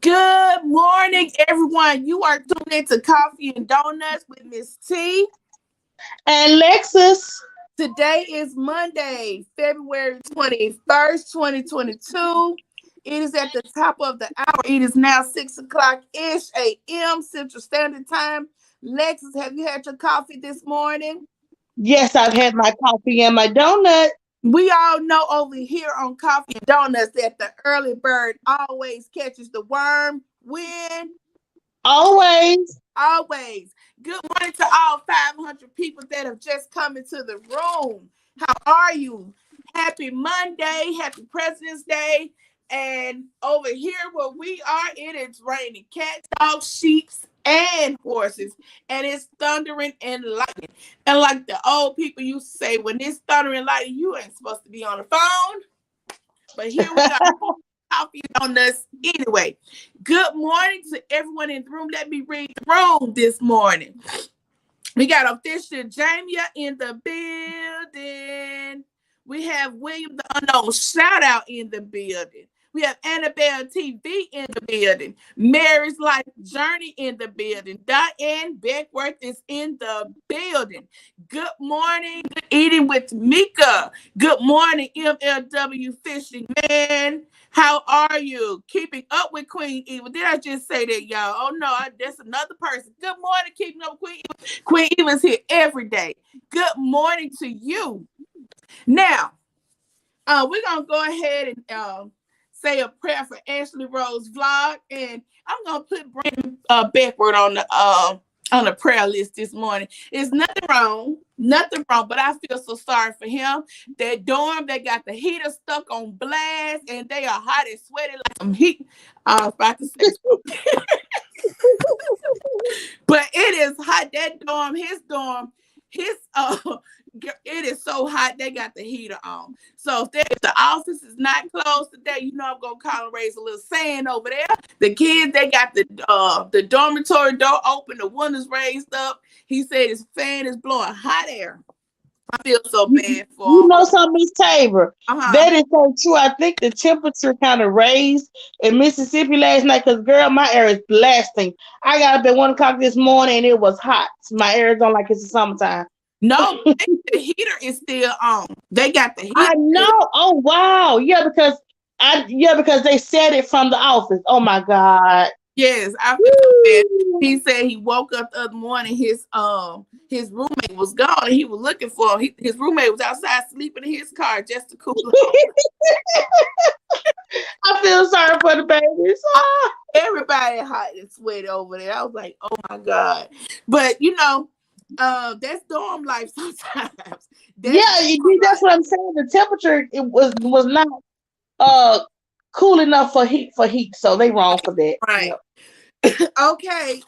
Good morning, everyone. You are tuned into Coffee and Donuts with Miss T. And Lexus. Today is Monday, February 21st, 2022. It is at the top of the hour. It is now 6 o'clock-ish a.m. Central Standard Time. Lexus, have you had your coffee this morning? Yes, I've had my coffee and my donut. We all know over here on Coffee and Donuts that the early bird always catches the worm. When? Always. Always. Good morning to all 500 people that have just come into the room. How are you? Happy Monday. Happy President's Day. And over here where we are, it is raining cats, dogs, sheep, and horses. And it's thundering and lightning. And like the old people used to say, when it's thundering and lightning, you ain't supposed to be on the phone. But here we are. Coffee on us anyway. Good morning to everyone in the room. Let me read the room this morning. We got official Jamia in the building. We have William the Unknown shout out in the building. We have Annabelle TV in the building. Mary's Life Journey in the building. Diane Beckworth is in the building. Good morning. Good eating with Mika. Good morning, MLW Fishing Man. How are you? Keeping up with Queen Eva. Did I just say that, y'all? Oh, no, that's another person. Good morning, keeping up with Queen Eva. Queen Eva's here every day. Good morning to you. Now, we're going to go ahead and say a prayer for Ashley Rose vlog. And I'm going to put Brandon Beckford on the prayer list this morning. It's nothing wrong, but I feel so sorry for him. That dorm, they got the heater stuck on blast, and they are hot and sweaty like some heat. I was about to say but it is hot. That dorm, his it is so hot they got the heater on. So if the office is not closed today, you know I'm gonna call and raise a little sand over there. The kids, they got the dormitory door open, the windows raised up. He said his fan is blowing hot air. I feel so bad for You him. know something, Miss Tabor? That is so true. I think the temperature kind of raised in Mississippi last night because, girl, my air is blasting. I got up at 1 o'clock this morning and it was hot. My air is on like it's the summertime. No, the heater is still on. They got the heater. I know. Oh, wow. Because they said it from the office. Oh, my God. Yes, I feel so bad. He said he woke up the other morning, his roommate was gone and he was looking for him. His roommate was outside sleeping in his car just to cool off. I feel sorry for the babies. Everybody hot and sweaty over there. I was like, oh my God. But that's dorm life sometimes. That's what I'm saying. The temperature it was not cool enough for heat, so they wrong for that. Right. Yep. Okay.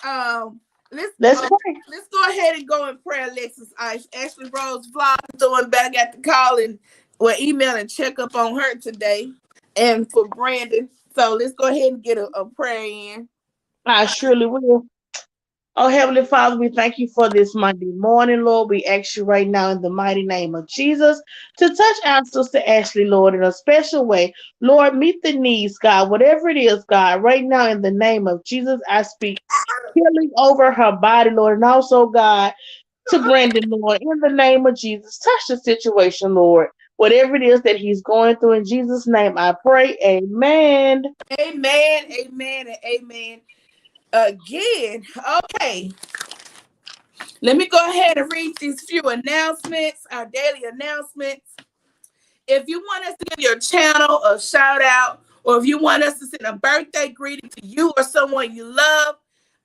Let's pray. Let's go ahead and go in prayer, Alexis. Ashley Rose vlog doing better. Got to call and email and check up on her today. And for Brandon. So let's go ahead and get a prayer in. I surely will. Oh, Heavenly Father, we thank you for this Monday morning, Lord. We ask you right now in the mighty name of Jesus to touch our sister Ashley, Lord, in a special way. Lord, meet the needs, God, whatever it is, God. Right now in the name of Jesus, I speak healing over her body, Lord, and also, God, to Brandon, Lord, in the name of Jesus. Touch the situation, Lord. Whatever it is that he's going through, in Jesus' name, I pray. Amen. Amen, amen, and amen. Again, okay. Let me go ahead and read these few announcements, our daily announcements. If you want us to give your channel a shout out, or if you want us to send a birthday greeting to you or someone you love,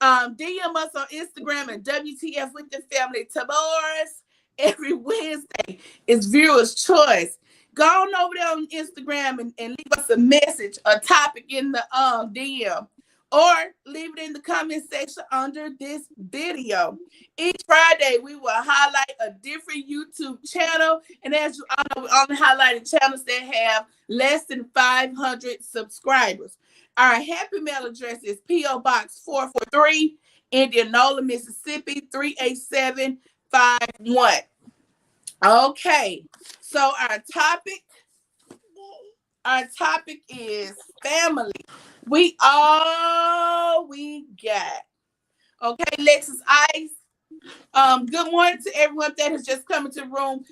DM us on Instagram at W.T.F with the family Tabors. Every Wednesday is viewer's choice. Go on over there on Instagram and leave us a message, a topic in the DM. Or leave it in the comment section under this video. Each Friday, we will highlight a different YouTube channel. And as you all know, we only highlighting channels that have less than 500 subscribers. Our happy mail address is P.O. Box 443, Indianola, Mississippi, 38751. Okay, so our topic Our topic is family. We all we got. Okay, Lexus Ice. Good morning to everyone that has just come into the room.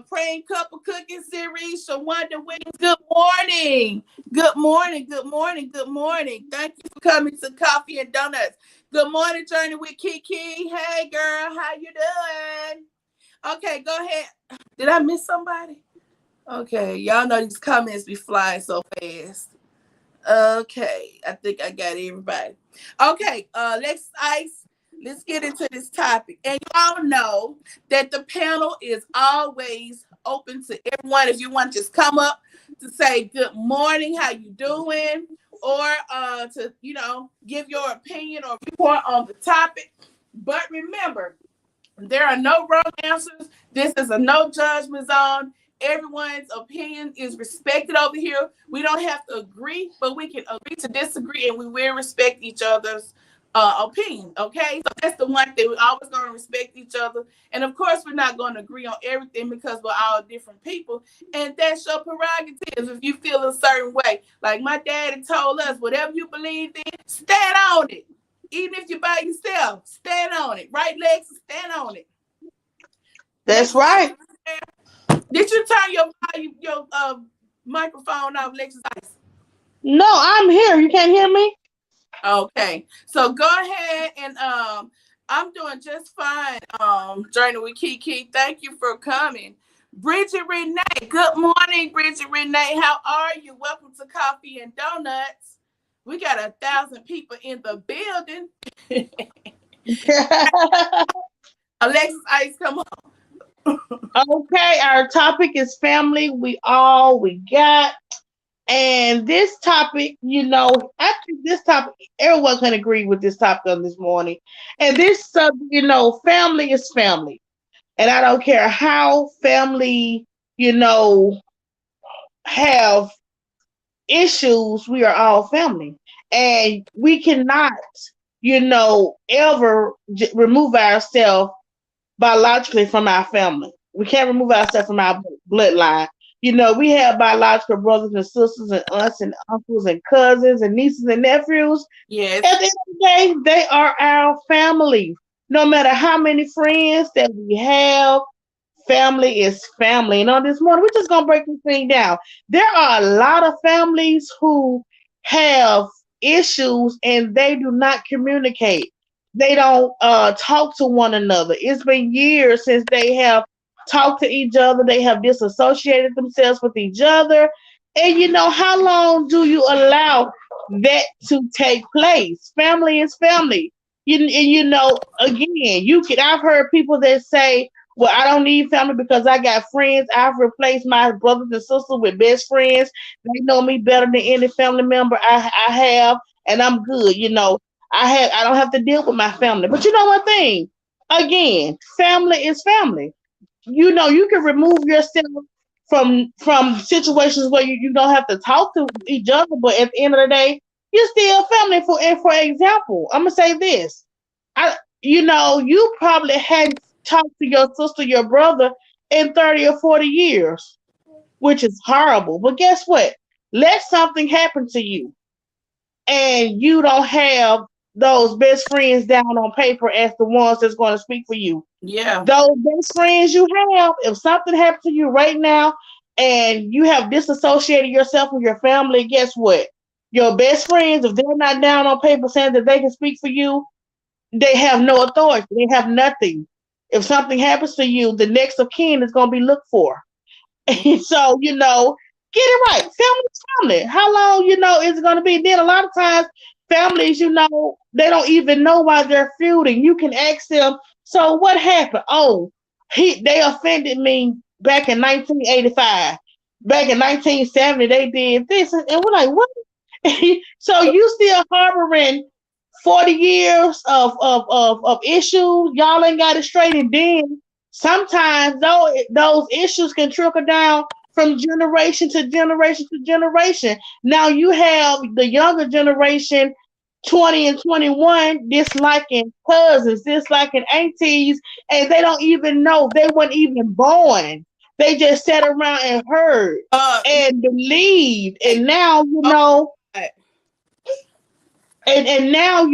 Praying Couple Cooking Series, Shawanda Williams. Good morning. Good morning. Good morning. Good morning. Thank you for coming to Coffee and Donuts. Good morning, Journey with Kiki. Hey, girl, how you doing? Okay, go ahead. Did I miss somebody? Okay, y'all know these comments be flying so fast. Okay, I think I got everybody. Okay, let's ice. Let's get into this topic. And y'all know that the panel is always open to everyone. If you want to just come up to say good morning, how you doing, or to give your opinion or report on the topic. But remember, there are no wrong answers. This is a no judgment zone. Everyone's opinion is respected over here. We don't have to agree, but we can agree to disagree, and we will respect each other's opinion. Okay, so that's the one thing. We're always going to respect each other, and of course, we're not going to agree on everything because we're all different people, and that's your prerogative. If you feel a certain way, like my daddy told us, whatever you believe in, stand on it. Even if you're by yourself, stand on it. Right, Lex? Stand on it. That's Lex, right. did you turn your microphone off, Lexus Ice? No, I'm here. You can't hear me? Okay. So go ahead and I'm doing just fine. Journey with Kiki. Thank you for coming. Bridget Renee. Good morning, Bridget Renee. How are you? Welcome to Coffee and Donuts. We got 1,000 people in the building. Alexis Ice, come on. Okay, our topic is family. We got. And this topic, I think this topic, everyone can agree with this topic on this morning. And this subject, family is family. And I don't care how family, you know, have issues, we are all family. And we cannot, ever remove ourselves biologically from our family. We can't remove ourselves from our bloodline. We have biological brothers and sisters and aunts and uncles and cousins and nieces and nephews. Yes. At the end of the day, they are our family. No matter how many friends that we have, family is family. And on this morning, we're just going to break this thing down. There are a lot of families who have issues and they do not communicate. They don't talk to one another. It's been years since they have talked to each other. They have disassociated themselves with each other. And how long do you allow that to take place? Family is family. Again, I've heard people that say, well, I don't need family because I got friends. I've replaced my brothers and sisters with best friends. They know me better than any family member I have, and I'm good. I don't have to deal with my family. But you know one thing, again, family is family. You can remove yourself from situations where you don't have to talk to each other, but at the end of the day, you're still family. For example, I'm gonna say this. You probably hadn't talked to your sister, your brother in 30 or 40 years, which is horrible. But guess what? Let something happen to you and you don't have those best friends down on paper as the ones that's going to speak for you. Yeah. Those best friends you have, if something happened to you right now and you have disassociated yourself from your family, guess what? Your best friends, if they're not down on paper saying that they can speak for you, they have no authority. They have nothing. If something happens to you, the next of kin is going to be looked for. So, get it right. Family's family. How long, is it going to be? Then a lot of times, families, they don't even know why they're feuding. You can ask them, so what happened? Oh, they offended me back in 1985. Back in 1970, they did this. And we're like, what? So you still harboring 40 years of issues. Y'all ain't got it straight. And then sometimes those issues can trickle down from generation to generation to generation. Now you have the younger generation, 20 and 21, disliking cousins, disliking aunties, and they don't even know they weren't even born. They just sat around and heard and believed. And now, okay. and now,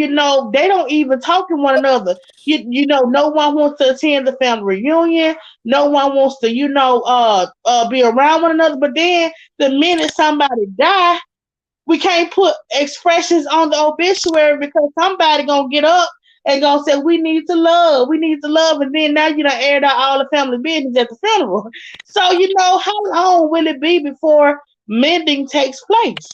they don't even talk to one another. No one wants to attend the family reunion. No one wants to, be around one another. But then the minute somebody die, we can't put expressions on the obituary because somebody gonna get up and gonna say we need to love, and then now you done aired out all the family business at the funeral. So how long will it be before mending takes place?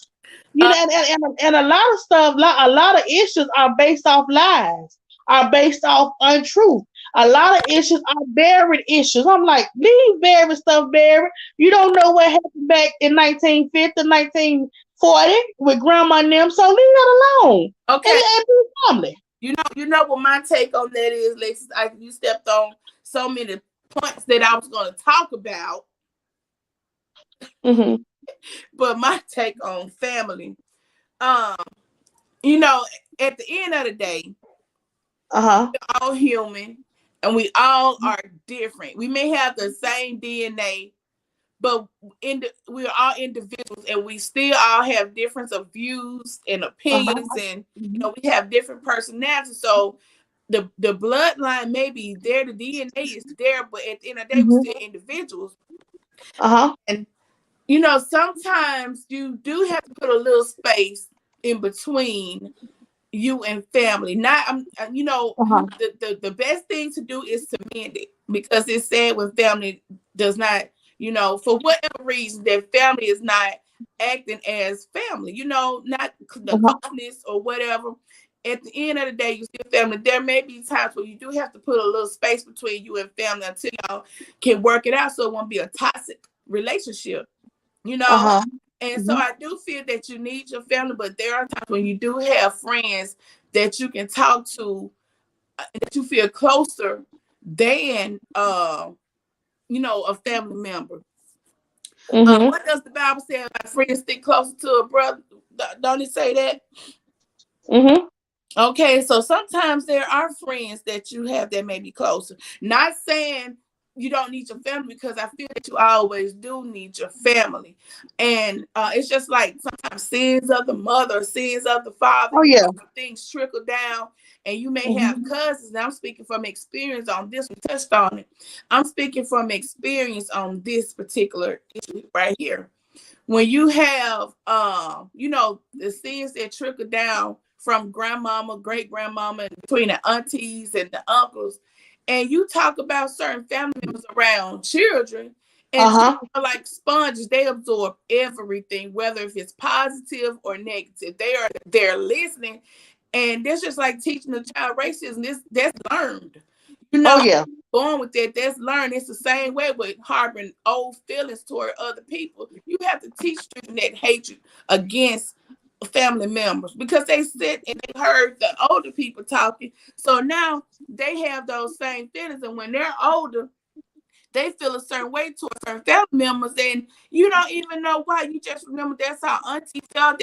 And a lot of stuff, a lot of issues are based off lies, are based off untruth. A lot of issues are buried issues. I'm like, leave buried stuff buried. You don't know what happened back in 1950, 1940 with grandma and them, so leave it alone. Okay. And be family. You know what my take on that is, Lex. You stepped on so many points that I was going to talk about. Mm-hmm. But my take on family, at the end of the day, we're all human and we all are different. We may have the same DNA, but we're all individuals and we still all have difference of views and opinions, and we have different personalities. So the bloodline may be there, the DNA is there, but at the end of the day, we're still individuals. And sometimes you do have to put a little space in between you and family. Not, the best thing to do is to mend it, because it's sad when family does not, for whatever reason, that family is not acting as family, not the closeness or whatever. At the end of the day, you still family. There may be times where you do have to put a little space between you and family until y'all can work it out, so it won't be a toxic relationship. And so I do feel that you need your family, but there are times when you do have friends that you can talk to, that you feel closer than a family member. What does the Bible say about friends stick closer to a brother? Don't it say that? Okay, so sometimes there are friends that you have that may be closer. Not saying you don't need your family, because I feel that you always do need your family. And it's just like sometimes sins of the mother, sins of the father, things trickle down, and you may have cousins. And I'm speaking from experience on this. We touched on it. I'm speaking from experience on this particular issue right here. When you have, the sins that trickle down from grandmama, great grandmama, between the aunties and the uncles, and you talk about certain family members around children, and children are like sponges. They absorb everything, whether if it's positive or negative. They're listening, and that's just like teaching a child racism. That's learned. Born with that, that's learned. It's the same way with harboring old feelings toward other people. You have to teach them that hatred against family members, because they sit and they heard the older people talking. So now they have those same feelings, and when they're older, they feel a certain way towards certain family members, and you don't even know why. You just remember that's how auntie felt.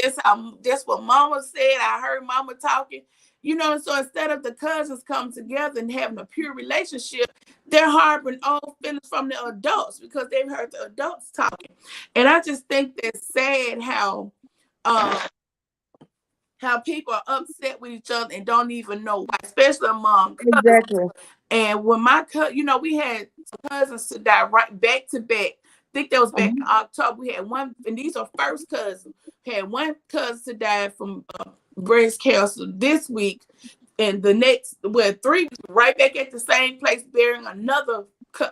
That's what mama said. I heard mama talking. So instead of the cousins coming together and having a pure relationship, they're harboring old feelings from the adults because they've heard the adults talking. And I just think that's sad how people are upset with each other and don't even know why, especially among cousins. Exactly. And when my cousin, we had cousins to die right back to back. I think that was back in October. We had one, and these are first cousins. We had one cousin to die from breast cancer this week, and the next, 3 weeks, right back at the same place, burying another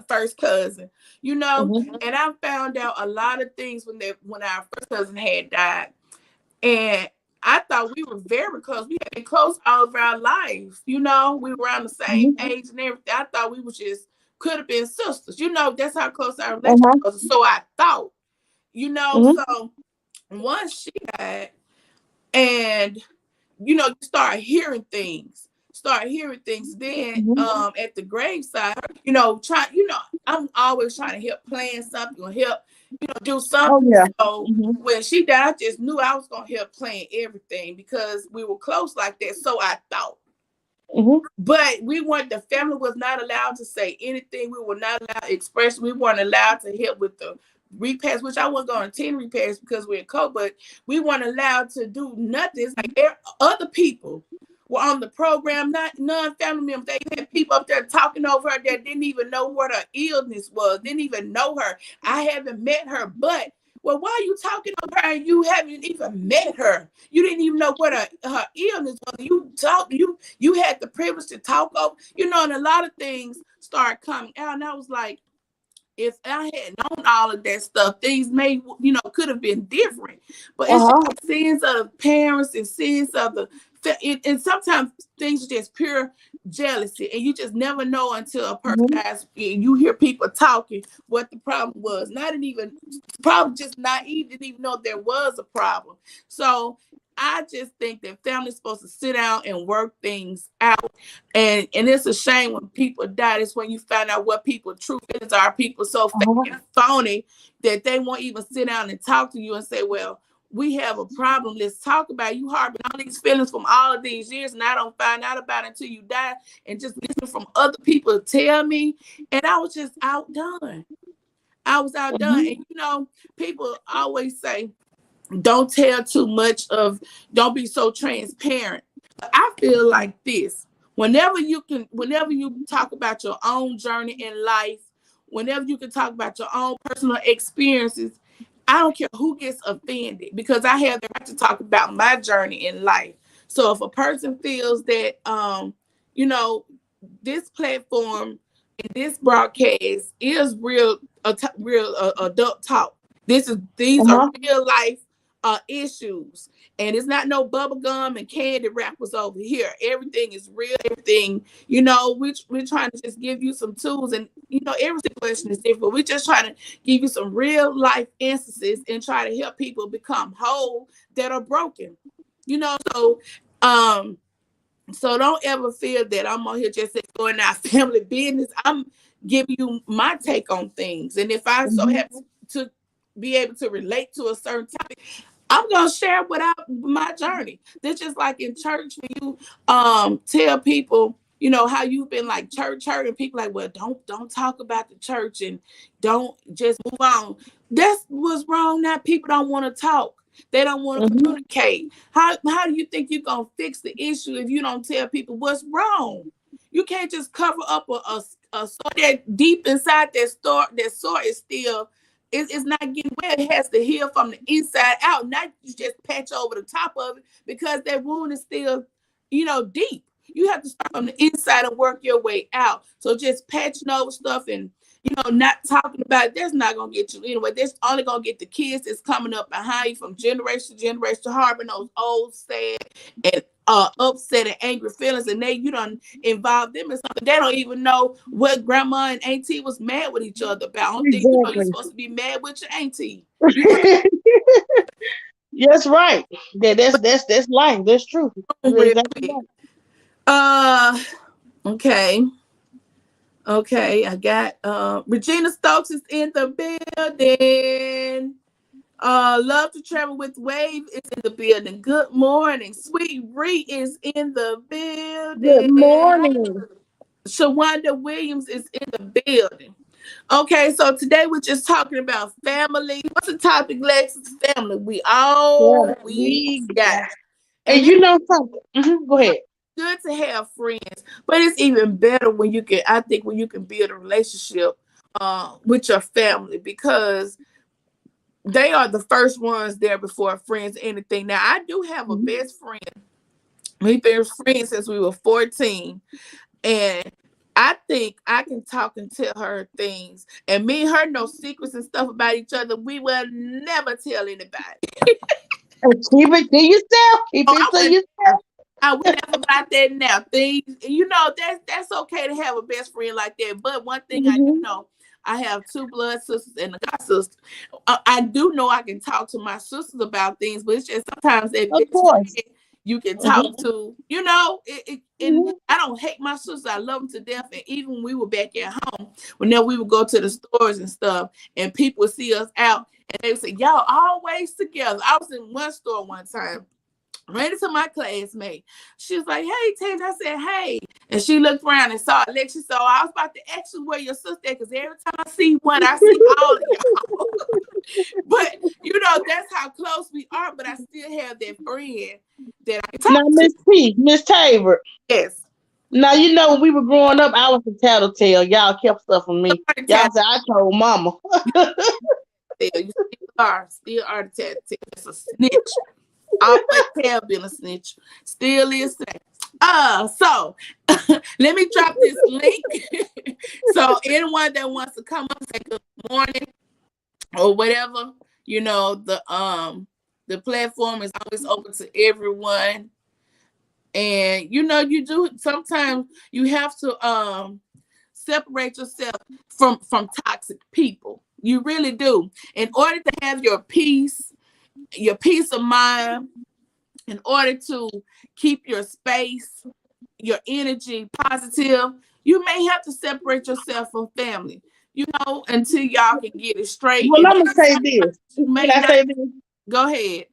first cousin. And I found out a lot of things when our first cousin had died, and I thought we were very close. We had been close all of our lives. We were around the same age and everything. I thought we could have been sisters. That's how close our relationship was. So I thought, so once she died, and you start hearing things. Then at the graveside, I'm always trying to help plan something or help, do something. So when she died, I just knew I was gonna help plan everything because we were close like that. So I thought. Mhm. But the family was not allowed to say anything. We were not allowed to express. We weren't allowed to help with the repairs, which I wasn't going to attend repairs because we're in co, but we weren't allowed to do nothing. It's like other people were on the program, not non-family members. They had people up there talking over her that didn't even know what her illness was, didn't even know her. I haven't met her, but well, why are you talking over her and you haven't even met her? You didn't even know what her illness was. You had the privilege to talk over, and a lot of things started coming out. And I was like, if I had known all of that stuff, things could have been different. But it's just Uh-huh. like sins of the parents and sins of and sometimes things are just pure jealousy, and you just never know until a person Mhm. dies and you hear people talking what the problem was. Not even probably just naive, didn't even know there was a problem. So I just think that family's supposed to sit down and work things out. And it's a shame when people die. It's when you find out what people's true feelings are. People so fake Uh-huh. and phony that they won't even sit down and talk to you and say, well, we have a problem. Let's talk about it. You harboring all these feelings from all of these years, and I don't find out about it until you die. And just listen from other people tell me. And I was just outdone. I was outdone. Mhm. And people always say, don't tell too much of, don't be so transparent. I feel like this. Whenever you talk about your own journey in life, whenever you can talk about your own personal experiences, I don't care who gets offended because I have the right to talk about my journey in life. So if a person feels that you know, this platform and this broadcast is real adult talk. These are Uh-huh. real life issues, and it's not no bubble gum and candy wrappers over here. Everything is real. Everything, we're trying to just give you some tools, and every situation is different. We're just trying to give you some real life instances and try to help people become whole that are broken. So um so don't ever feel that I'm on here just going out family business. I'm giving you my take on things. And if I so Mhm. happen to be able to relate to a certain topic, I'm gonna share my journey. That's just like in church when you tell people, how you've been like church hurt, and people like, well, don't talk about the church and don't just move on. That's what's wrong now. People don't want to talk. They don't want to Mhm. communicate. How do you think you're gonna fix the issue if you don't tell people what's wrong? You can't just cover up a sore that deep inside that sore is still it's not getting well. It has to heal from the inside out, not you just patch over the top of it because that wound is still, deep. You have to start from the inside and work your way out. So just patching over stuff and not talking about it, that's not gonna get you anyway. That's only gonna get the kids that's coming up behind you from generation to generation harboring those old, sad, and upset and angry feelings, and you don't involve them in something they don't even know what grandma and auntie was mad with each other about. I don't think you're Exactly. supposed to be mad with your auntie. You know, Yes, right. That's life. That's true. You're real exactly quick. right. Uh, okay. Okay, I got Regina Stokes is in the building. Love to travel with Wave is in the building. Good morning. Sweet Ree is in the Good building. morning. Shawanda Williams is in the building. Okay, so today we're just talking about family. What's the topic, Lex? It's family. We Yeah, always we got. got. And And it's you know something? Go ahead. good to have friends, but it's even better I think when you can build a relationship with your family because they are the first ones there before friends or anything. Now I do have a Mhm. best friend. We've been friends since we were 14. And I think I can talk and tell her things. And me and her know secrets and stuff about each other. We will never tell anybody. And keep it to yourself. Keep Oh, it to yourself. I would never about that now. Things, that's okay to have a best friend like that. But one thing I do Hmm. know, I have two blood sisters and a god sister. I do know I can talk to my sisters about things, but it's just sometimes that Of best course. friend you can talk Hmm. to. And Hmm. I don't hate my sisters. I love them to death. And even when we were back at home, whenever we would go to the stores and stuff, and people would see us out, and they would say, "Y'all always together." I was in one store one time ran into my classmate. She was like, "Hey, Tage." I said, "Hey," and she looked around and saw Alexis. So I was about to ask you where your sister at, because every time I see one, I see all of y'all. But that's how close we are. But I still have that friend that I can Now, talk to. Miss T, Miss Tabor. Yes. Now, when we were growing up, I was a tattletale. Y'all kept stuff from me. Y'all said I told mama. You still are the tattletale. It's a snitch. Always have been a snitch. Still is today. So let me drop this link. So anyone that wants to come up, say good morning or whatever, the platform is always open to everyone. And you do sometimes you have to separate yourself from toxic people. You really do. In order to have your peace of mind, in order to keep your space, your energy positive, you may have to separate yourself from family, until y'all can get it straight. Well, And I'm gonna say this. you Can may I not. say this? Go ahead.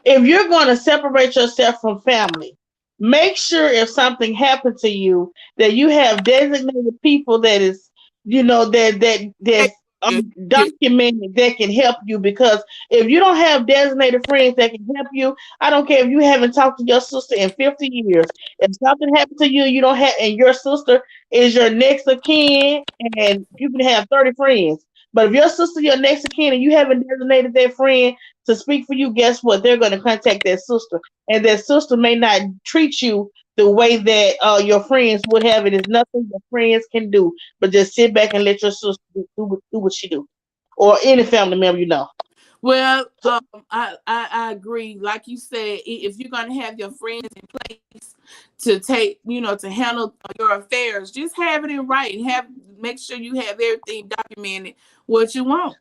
If you're going to separate yourself from family, make sure if something happened to you that you have designated people that is, that's You, documented that can help you. Because if you don't have designated friends that can help you, I don't care if you haven't talked to your sister in 50 years. If something happened to you, you don't have, and your sister is your next of kin, and you can have 30 friends. But if your sister your next of kin and you haven't designated that friend to speak for you, guess what? They're going to contact their sister, and their sister may not treat you the way that your friends would have. It is nothing your friends can do, but just sit back and let your sister do what she do, or any family member you know. well, I agree. Like you said, if you're gonna have your friends in place to take, to handle your affairs, just have it in writing. Make sure you have everything documented. What you want,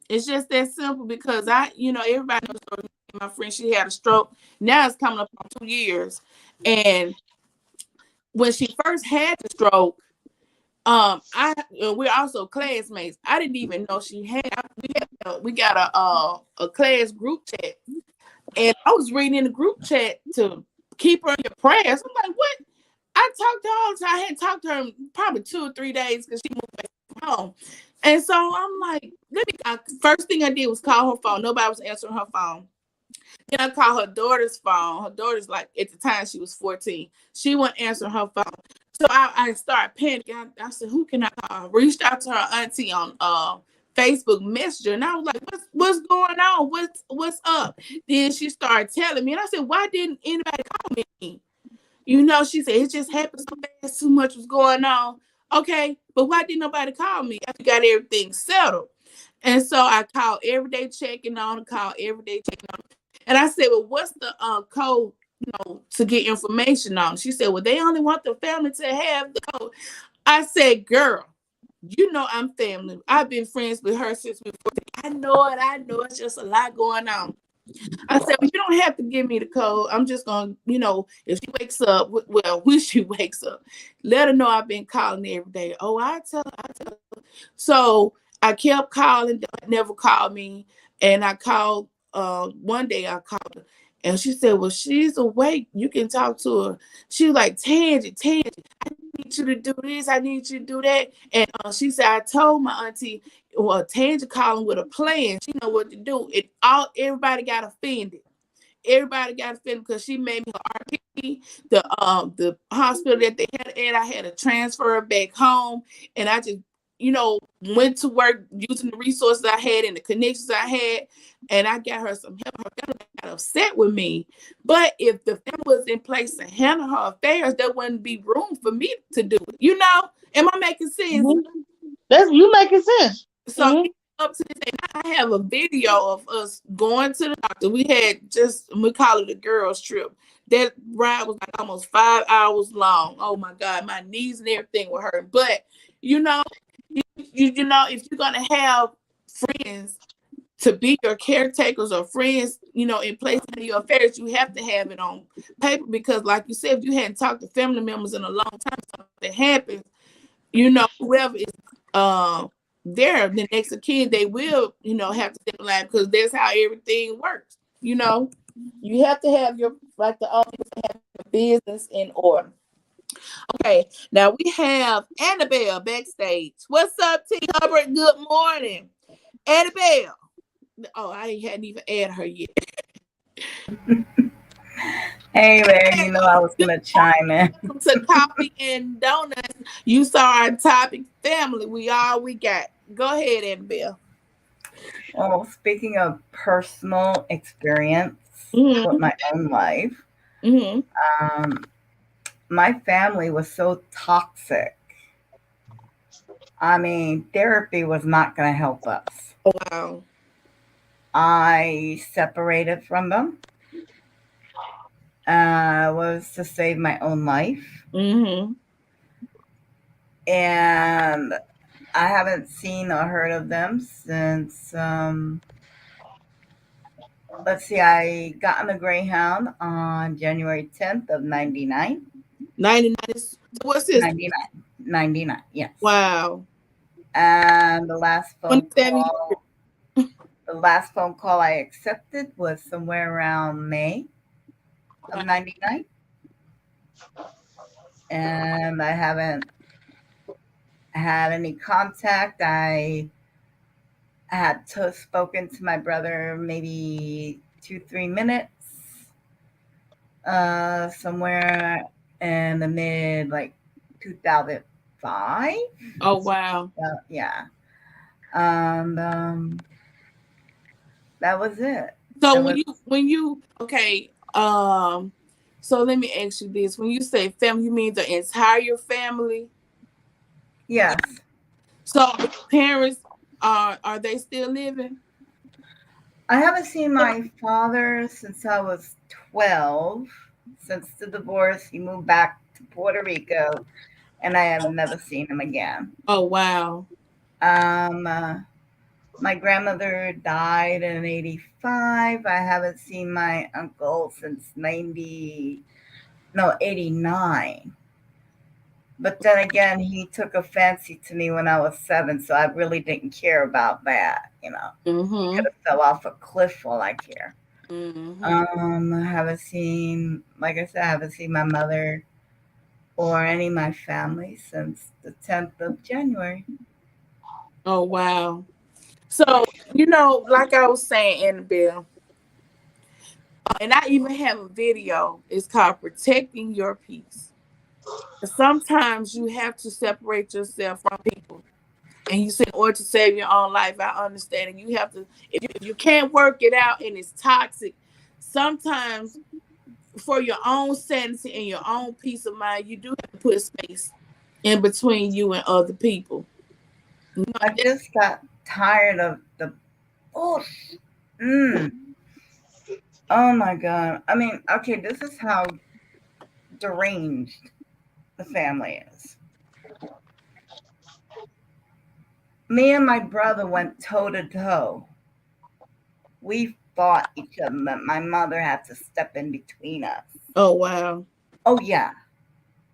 It's just that simple, because everybody knows my friend. She had a stroke. Now it's coming up on 2 years, and when she first had the stroke, we're also classmates. I didn't even know she had. We got a class group chat, and I was reading in the group chat to keep her in your prayers. I'm like, what? I talked to her all the time. I had talked to her probably 2 or 3 days because she moved back home. And so I'm like, first thing I did was call her phone. Nobody was answering her phone. Then I called her daughter's phone. Her daughter's, like, at the time she was 14. She wasn't answering her phone. So I started panicking. I said, who can I call? I reached out to her auntie on Facebook Messenger, and I was like, what's going on? What's up? Then she started telling me, and I said, why didn't anybody call me? She said, it just happened so fast, too much was going on. Okay, but why didn't nobody call me after got everything settled? And so I called every day checking on her, called every day checking on her. And I said, well, what's the code, to get information on? She said, well, they only want the family to have the code. I said, girl, I'm family. I've been friends with her since we were 14. I know it's just a lot going on. I said, well, you don't have to give me the code. I'm just going to, if she wakes up, when she wakes up, let her know I've been calling every day. Oh, I tell her. So I kept calling, never called me. And I called, one day I called her, and she said, well, she's awake. You can talk to her. She was like, Tangy, I need you to do this. I need you to do that. And she said, I told my auntie, well, Tangy calling with a plan. She know what to do. Everybody got offended. Everybody got offended because she made me her RP. The hospital that they had at, I had to transfer her back home, and I just went to work using the resources I had and the connections I had, and I got her some help. Her family got upset with me, but if the family was in place to handle her affairs, there wouldn't be room for me to do it. Am I making sense? Mm-hmm. That's you making sense. So Mm-hmm. up to this day, I have a video of us going to the doctor. We call it a girls trip. That ride was like almost 5 hours long. Oh my God, my knees and everything were hurting. But if you're gonna have friends to be your caretakers or friends, in place of your affairs, you have to have it on paper, because, like you said, if you hadn't talked to family members in a long time, something happens, whoever is there, the next of kin, they will, have to step in line, because that's how everything works. You have to have your, like the old people say, have your business in order. Okay, now we have Annabelle backstage. What's up, T Hubbard? Good morning, Annabelle. Oh, I hadn't even added her yet. Hey there, you know I was Good gonna morning. chime in. Welcome to Coffee and Donuts. You saw our topic, family. We all we got. Go ahead, Annabelle. Well, speaking of personal experience with Mm-hmm. my own life, Mm-hmm. um, my family was so toxic. I mean, therapy was not going to help us. Wow. I separated from them. Was to save my own life, Mm-hmm. and I haven't seen or heard of them since. Let's see, I got on a Greyhound on January 10th of 99. 99. So what's this? 99. 99, yes. Wow. And 27 years. the last phone call I accepted was somewhere around May of Wow. 99. And I haven't had any contact. I had spoken to my brother maybe 2, 3 minutes, somewhere in the mid like 2005. Oh wow. Yeah. And that was it. So That was, when you okay, so let me ask you this. When you say family, you mean the entire family? yes. So your parents are they still living? I haven't seen my father since I was 12. Since the divorce, he moved back to Puerto Rico, and I have never seen him again. Oh wow. Um, uh, my grandmother died in 85. I haven't seen my uncle since 89. But then again, he took a fancy to me when I was 7, so I really didn't care about that. He could Mm-hmm. have fell off a cliff while I care. Mm-hmm. I haven't seen, like I said, I haven't seen my mother or any of my family since the 10th of January. Oh wow. So like I was saying, Annabelle, and I even have a video. It's called "Protecting Your Peace." Sometimes you have to separate yourself from people, and you said in order to save your own life. I understand, and you have to. If you can't work it out and it's toxic, sometimes for your own sanity and your own peace of mind, you do have to put space in between you and other people. You know, I just got tired of the bullshit. Mm. Oh my God. I mean, okay, this is how deranged the family is. Me and my brother went toe to toe. We fought each other. My mother had to step in between us. oh wow. Oh, yeah.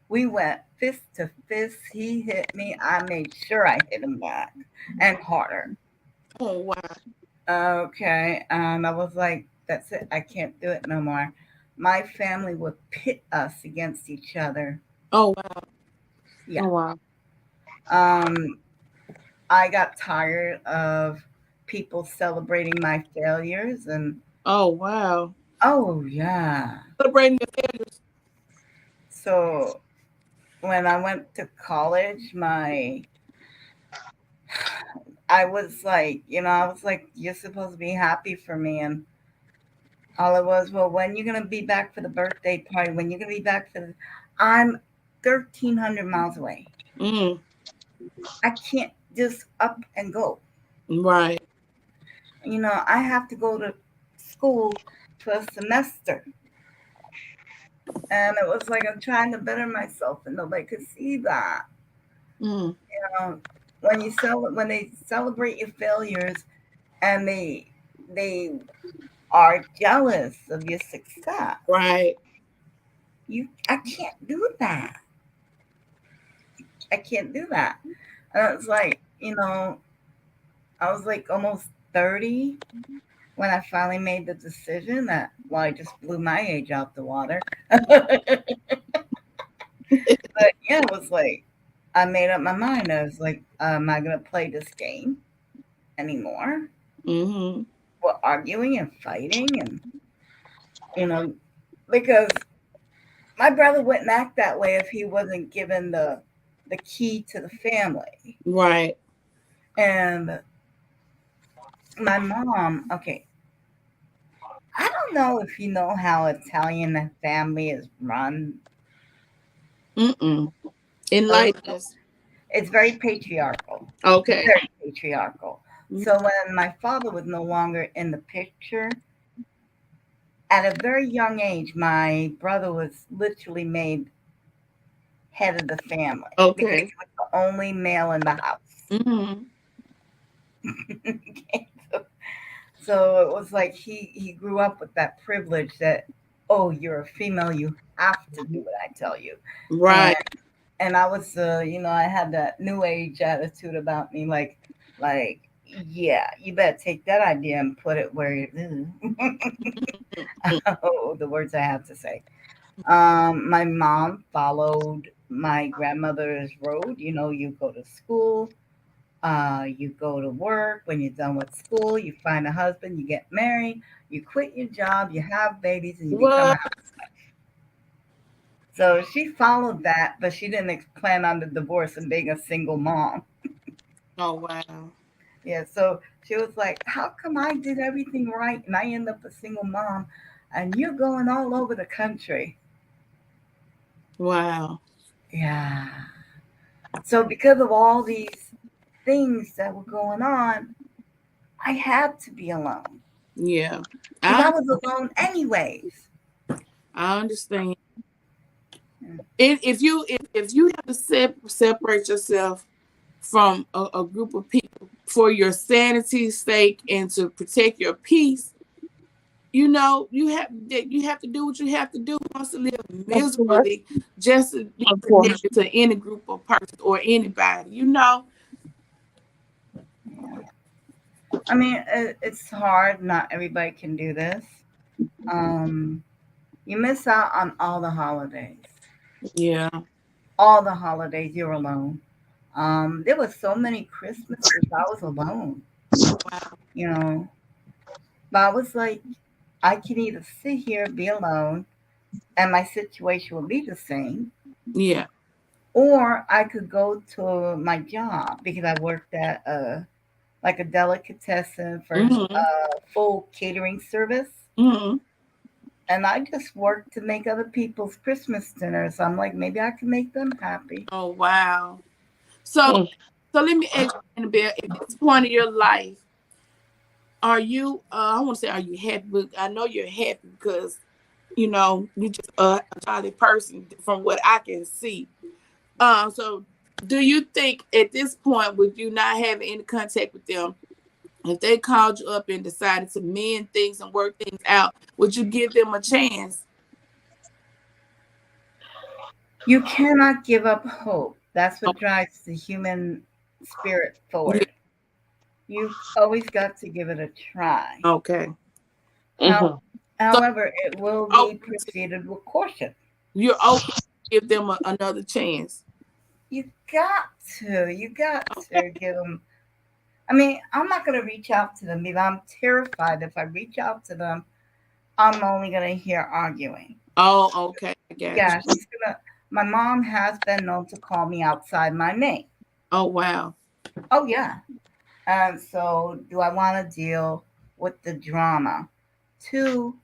We went fist to fist. He hit me. I made sure I hit him back and harder. Oh wow. Okay. I was like, that's it. I can't do it no more. My family would pit us against each other. Oh wow. Yeah. Oh wow. Um, I got tired of people celebrating my failures, and Oh wow. oh yeah. Celebrating your failures. So when I went to college, I was like, you're supposed to be happy for me, and all it was, well, when you're gonna be back for the birthday party? When you're gonna be back for the? I'm 1,300 miles away. Mm, I can't just up and go. right. I have to go to school for a semester. And it was like I'm trying to better myself, and nobody could see that. Mm, Um, when they celebrate your failures, and they are jealous of your success, right. I can't do that. I can't do that. And it's like I was like almost 30 when I finally made the decision that, well, I just blew my age out the water. But yeah, it was like, I made up my mind. I was like, am I going to play this game anymore? Mm-hmm. We're arguing and fighting, and, you know, because my brother wouldn't act that way if he wasn't given the key to the family. Right. And my mom, okay, I don't know if you know how Italian family is run. Mm-mm. So Enlighten us. it's very patriarchal. Okay. Very patriarchal. So when my father was no longer in the picture, at a very young age, my brother was literally made head of the family because Okay. he was the only male in the house. Mm-hmm. Okay, so it was like he grew up with that privilege that, oh, you're a female, you have to do what I tell you. Right. And I was, I had that new age attitude about me, like, yeah, you better take that idea and put it where it is. Oh, the words I have to say. My mom followed my grandmother's road. You know, you go to school, you go to work. When you're done with school, you find a husband, you get married, you quit your job, you have babies, and you become a What? housewife. So she followed that, but she didn't plan on the divorce and being a single mom. Oh wow. Yeah, so she was like, "How come I did everything right and I end up a single mom, and you're going all over the country?" Wow. Yeah. So because of all these things that were going on, I had to be alone Yeah. because I I was alone anyways. I understand. Yeah. If you have to separate yourself from a group of people for your sanity's sake and to protect your peace, you have to do what you have to do. Who wants to live Of course. miserably just to be Of course. connected to any group of persons or anybody, you know? Yeah. I mean, it's hard. Not everybody can do this. Um, you miss out on all the holidays. Yeah. All the holidays you're alone. There was so many Christmases I was alone, Wow. you know. But I was like, I can either sit here, be alone, and my situation will be the same, Yeah. or I could go to my job because I worked at like a delicatessen for Mm-hmm. full catering service. Mm-hmm. And I just worked to make other people's Christmas dinners. I'm like, maybe I can make them happy. Oh wow. So Mm. so let me ask you, Annabelle, at this point in your life, are you I want to say are you happy, but I know you're happy because you're just a jolly person from what I can see. So do you think at this point, with you not having any contact with them, if they called you up and decided to mend things and work things out, would you give them a chance? You cannot give up hope. That's Oh, what drives the human spirit yeah. forward. You've always got to give it a try. Okay. How, Mm-hmm. So however, it will be open to, proceeded with caution. you're open to give them another chance. You got you got Okay. to give them. I mean, I'm not going to reach out to them because I'm terrified if I reach out to them, I'm only going to hear arguing. Oh, okay. I got Yeah, you. she's gonna. My mom has been known to call me outside my name. Oh, wow. Oh yeah. And so, do I want to deal with the drama? Two,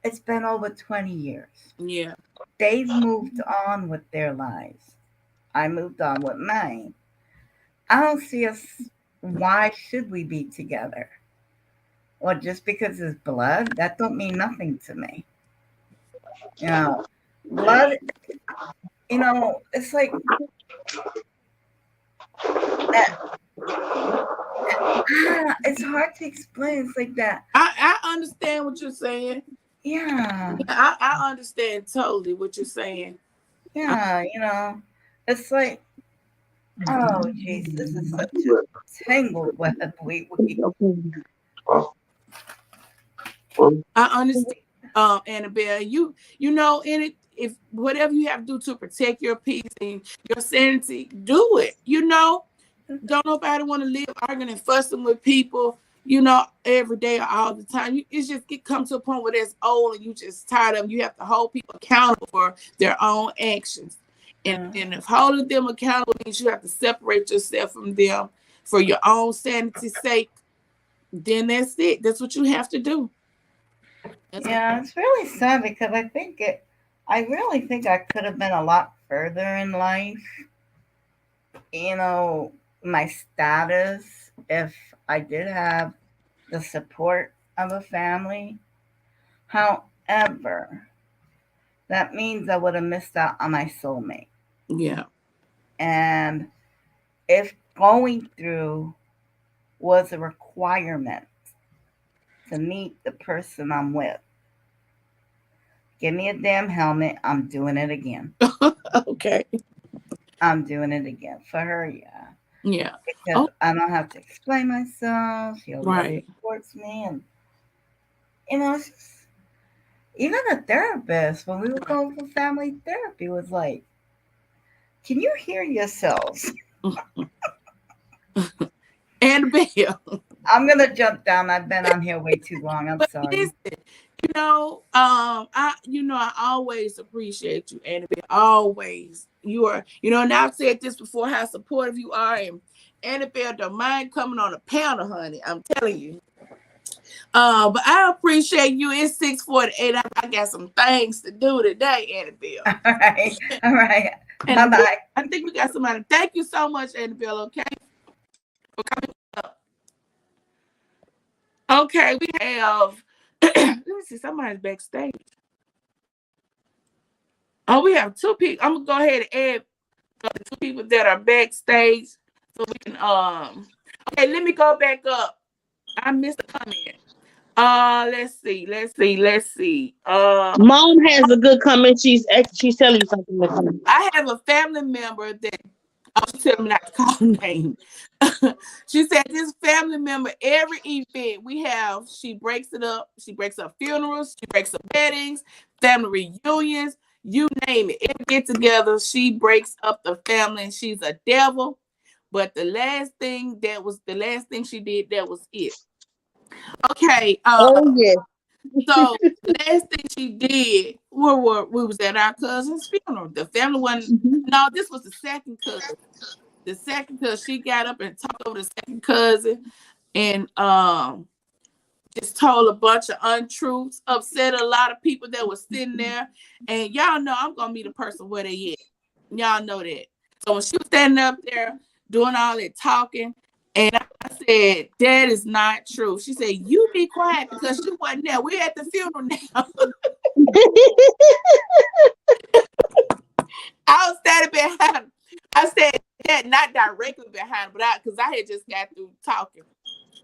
it's been over 20 years. Yeah. They've moved on with their lives. I moved on with mine. I don't see us. Why should we be together? Or just because it's blood, that don't mean nothing to me. You know, blood. It's like that. It's hard to explain. It's like that. I understand what you're saying. Yeah, Yeah, I understand totally what you're saying. I, yeah. It's like, oh, jeez, this is such a tangled web. We okay. I understand, Annabelle. You know, in it, if whatever you have to do to protect your peace and your sanity, do it. You know, don't nobody want to live arguing and fussing with people. You know, every day or all the time. It's just it comes to a point where that's old and you just tired of them. You have to hold people accountable for their own actions, and if holding them accountable means you have to separate yourself from them for your own sanity's sake, then that's it. That's what you have to do. That's Yeah, it's really sad because I really think I could have been a lot further in life, you know, my status, if I did have the support of a family. However, that means I would have missed out on my soulmate. yeah. And if going through was a requirement to meet the person I'm with, give me a damn helmet. I'm doing it again. Okay. I'm doing it again. For her, yeah. Yeah. Because Oh, I don't have to explain myself. She always right. supports me. And, you know, it's just, even the therapist, when we would go for family therapy, was like, can you hear yourselves? Annabelle. I'm going to jump down. I've been on here way too long. I'm But sorry. listen, I always appreciate you, Annabelle. Always. You are, and I've said this before, how supportive you are, and Annabelle don't mind coming on a panel, honey. I'm telling you. But I appreciate you. It's 6:48. I got some things to do today, Annabelle. All right. All right. And Bye bye. I think we got somebody. Thank you so much, Annabelle, okay? For coming up. Okay, we have let me see, somebody's backstage. Oh, we have two people. I'm gonna go ahead and add the two people that are backstage so we can okay, let me go back up. I missed a comment. Let's see. Mom has a good comment. She's telling you something. I have a family member that she's telling me not to call her name. She said this family member, every event we have, she breaks it up. She breaks up funerals, she breaks up weddings, family reunions, you name it. Every get together, she breaks up the family, and she's a devil. But the last thing she did, that was it. Okay, Oh yes. so the last thing she did, we was at our cousin's funeral. The family one, no, this was the second cousin. The second cousin, she got up and talked over the second cousin, and just told a bunch of untruths, upset a lot of people that were sitting there. And y'all know I'm gonna be the person where they at. Y'all know that. So when she was standing up there doing all that talking, and I said, that is not true. She said, you be quiet because she wasn't there. We're at the funeral now. I was standing behind her. I said that not directly behind her, but because I had just got through talking.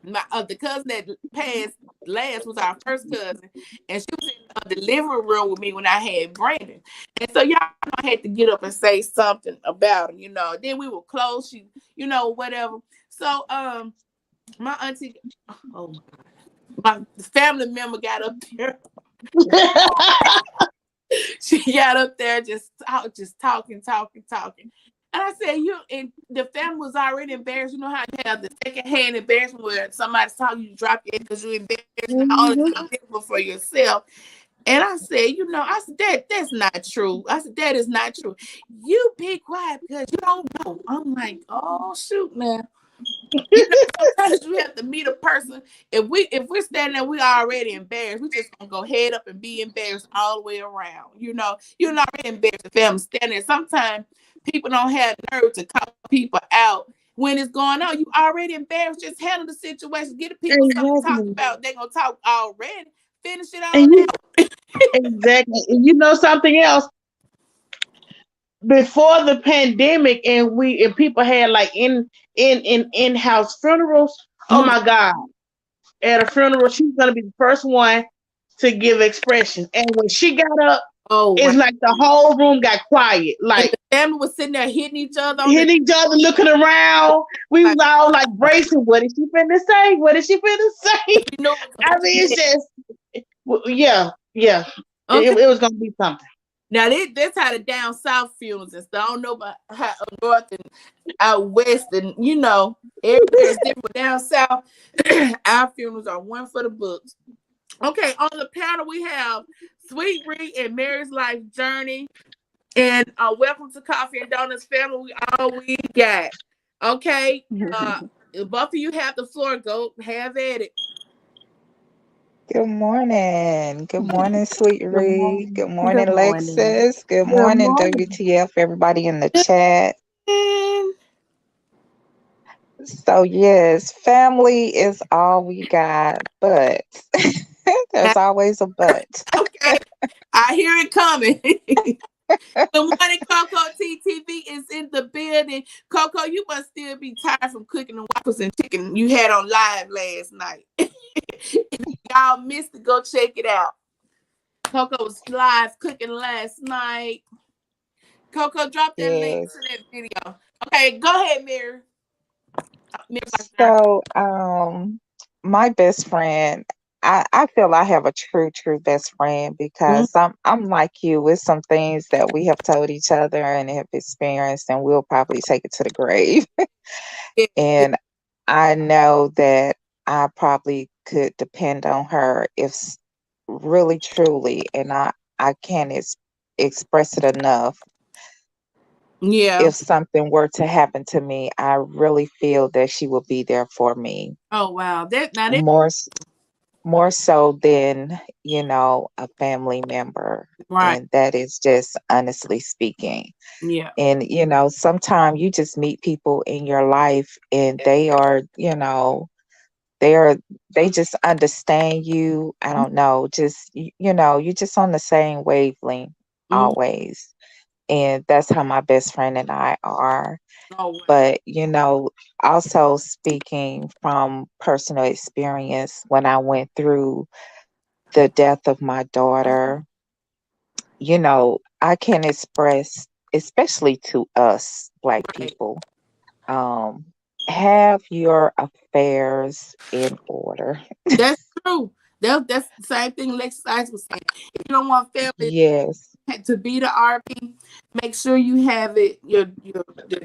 The cousin that passed last was our first cousin, and she was in the living room with me when I had Brandon. And so y'all know I had to get up and say something about him, Then we were close, whatever. So my auntie, oh my family member got up there. She got up there just talking. And I said, and the family was already embarrassed. You know how you have the second-hand embarrassment where somebody's talking, you drop your head because you're embarrassed and all this for yourself. And I said, that's not true. I said, that is not true. You be quiet because you don't know. I'm like, oh shoot, man. Sometimes you have to meet a person. If we're standing there, we already embarrassed. We just gonna go head up and be embarrassed all the way around. You're not already embarrassed if I'm standing there. Sometimes people don't have nerve to call people out when it's going on. You already embarrassed. Just handle the situation. Get the people something to talk about. They're gonna talk already. Finish it all out. Exactly. And you know something else? Before the pandemic, and people had like in-house funerals. Oh my God! At a funeral, she's gonna be the first one to give expression, and when she got up, it's like the whole room got quiet. Like the family was sitting there hitting each other, looking around. We was all like bracing. What is she finna say? What is she finna say? You know, I mean, it's just Yeah, yeah. Okay. It was gonna be something. Now that's how the down south funerals and stuff. I don't know about how up north and out west, and everywhere is different. Down south, our funerals are one for the books. Okay, on the panel we have Sweet Ree and Mary's Life Journey, and welcome to Coffee and Donuts family. We all we got. Okay, both of you have the floor. Go have at it. Good morning. Good morning, Sweet Good Reed. morning. Good Good morning, morning. Lexus. Good Good morning, morning. WTF, everybody in the chat. And So, yes, family is all we got, but there's always a but. okay, I hear it coming. Good morning, Coco. TTV is in the building. Coco, you must still be tired from cooking the waffles and chicken you had on live last night. If y'all missed it, go check it out. Coco was live cooking last night. Coco, drop that link Yes. to that video. Okay, go ahead, Mary. Mary. So, my best friend, I feel I have a true best friend Mhm. because I'm like you with some things that we have told each other and have experienced, and we'll probably take it to the grave. Yeah, yeah. And I know that I probably could depend on her if really truly, and I can't express it enough. Yeah. If something were to happen to me, I really feel that she will be there for me Oh wow. That more more so than, a family member. right. And that is just honestly speaking. Yeah. And, sometimes you just meet people in your life and they are, they're they just understand you. I don't know, just you're just on the same wavelength Mhm. always. And that's how my best friend and I are. Oh wow. But, also speaking from personal experience, when I went through the death of my daughter, I can express, especially to us Black Right. people, um, have your affairs in order. That's true. That's the same thing Lex Size was saying. If you don't want family Yes, to be the RP, make sure you have it your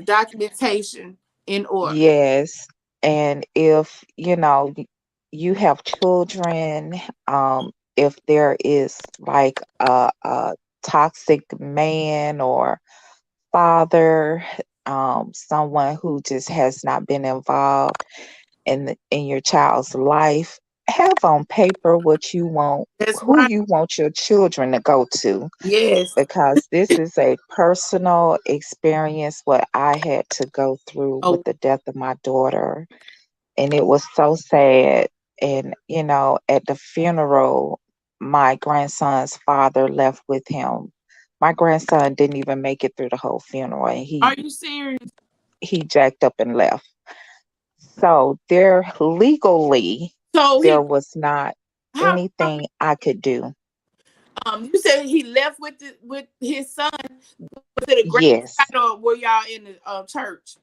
documentation in order. yes. And if, you have children, if there is like a toxic man or father, someone who just has not been involved in your child's life, have on paper what you want, That's who right. you want your children to go to, Yes. because this is a personal experience what I had to go through with Oh, the death of my daughter, and it was so sad. And at the funeral, my grandson's father left with him. My grandson didn't even make it through the whole funeral, and are he you serious? he jacked up and left. So there legally So there he was not how anything I could do. you said he left with his son. Was it a Yes, graveside or were y'all in the church?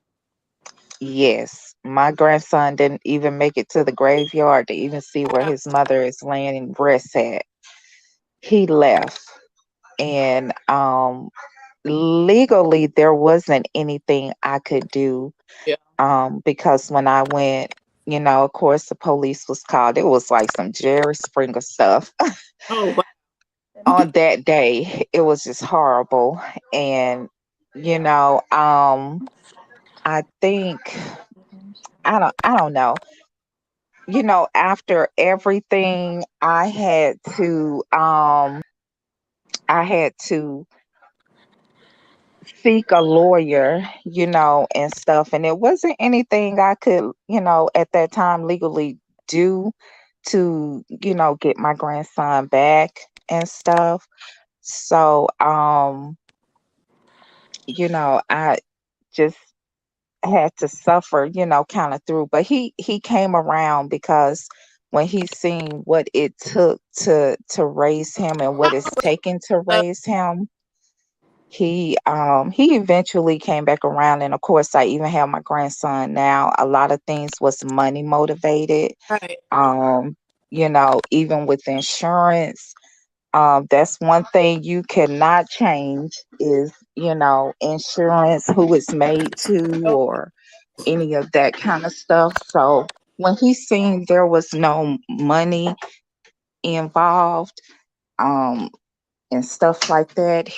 yes. My grandson didn't even make it to the graveyard to even see where Wow. his mother is laying in rest at. He left. And legally there wasn't anything I could do. Yeah. Because when I went, of course the police was called. It was like some Jerry Springer stuff. Oh wow. On that day. It was just horrible. And, I think I don't know. After everything I had to seek a lawyer, and stuff. And it wasn't anything I could, at that time legally do to, get my grandson back and stuff. So, I just had to suffer, kind of through. But he came around because when he seen what it took to raise him and what it's taken to Uh, raise him, he eventually came back around. And of course I even have my grandson now. A lot of things was money motivated. right. Um even with insurance, that's one thing you cannot change is, insurance, who it's made to, Oh, or any of that kind of stuff. So when he seen there was no money involved, um, and stuff like that,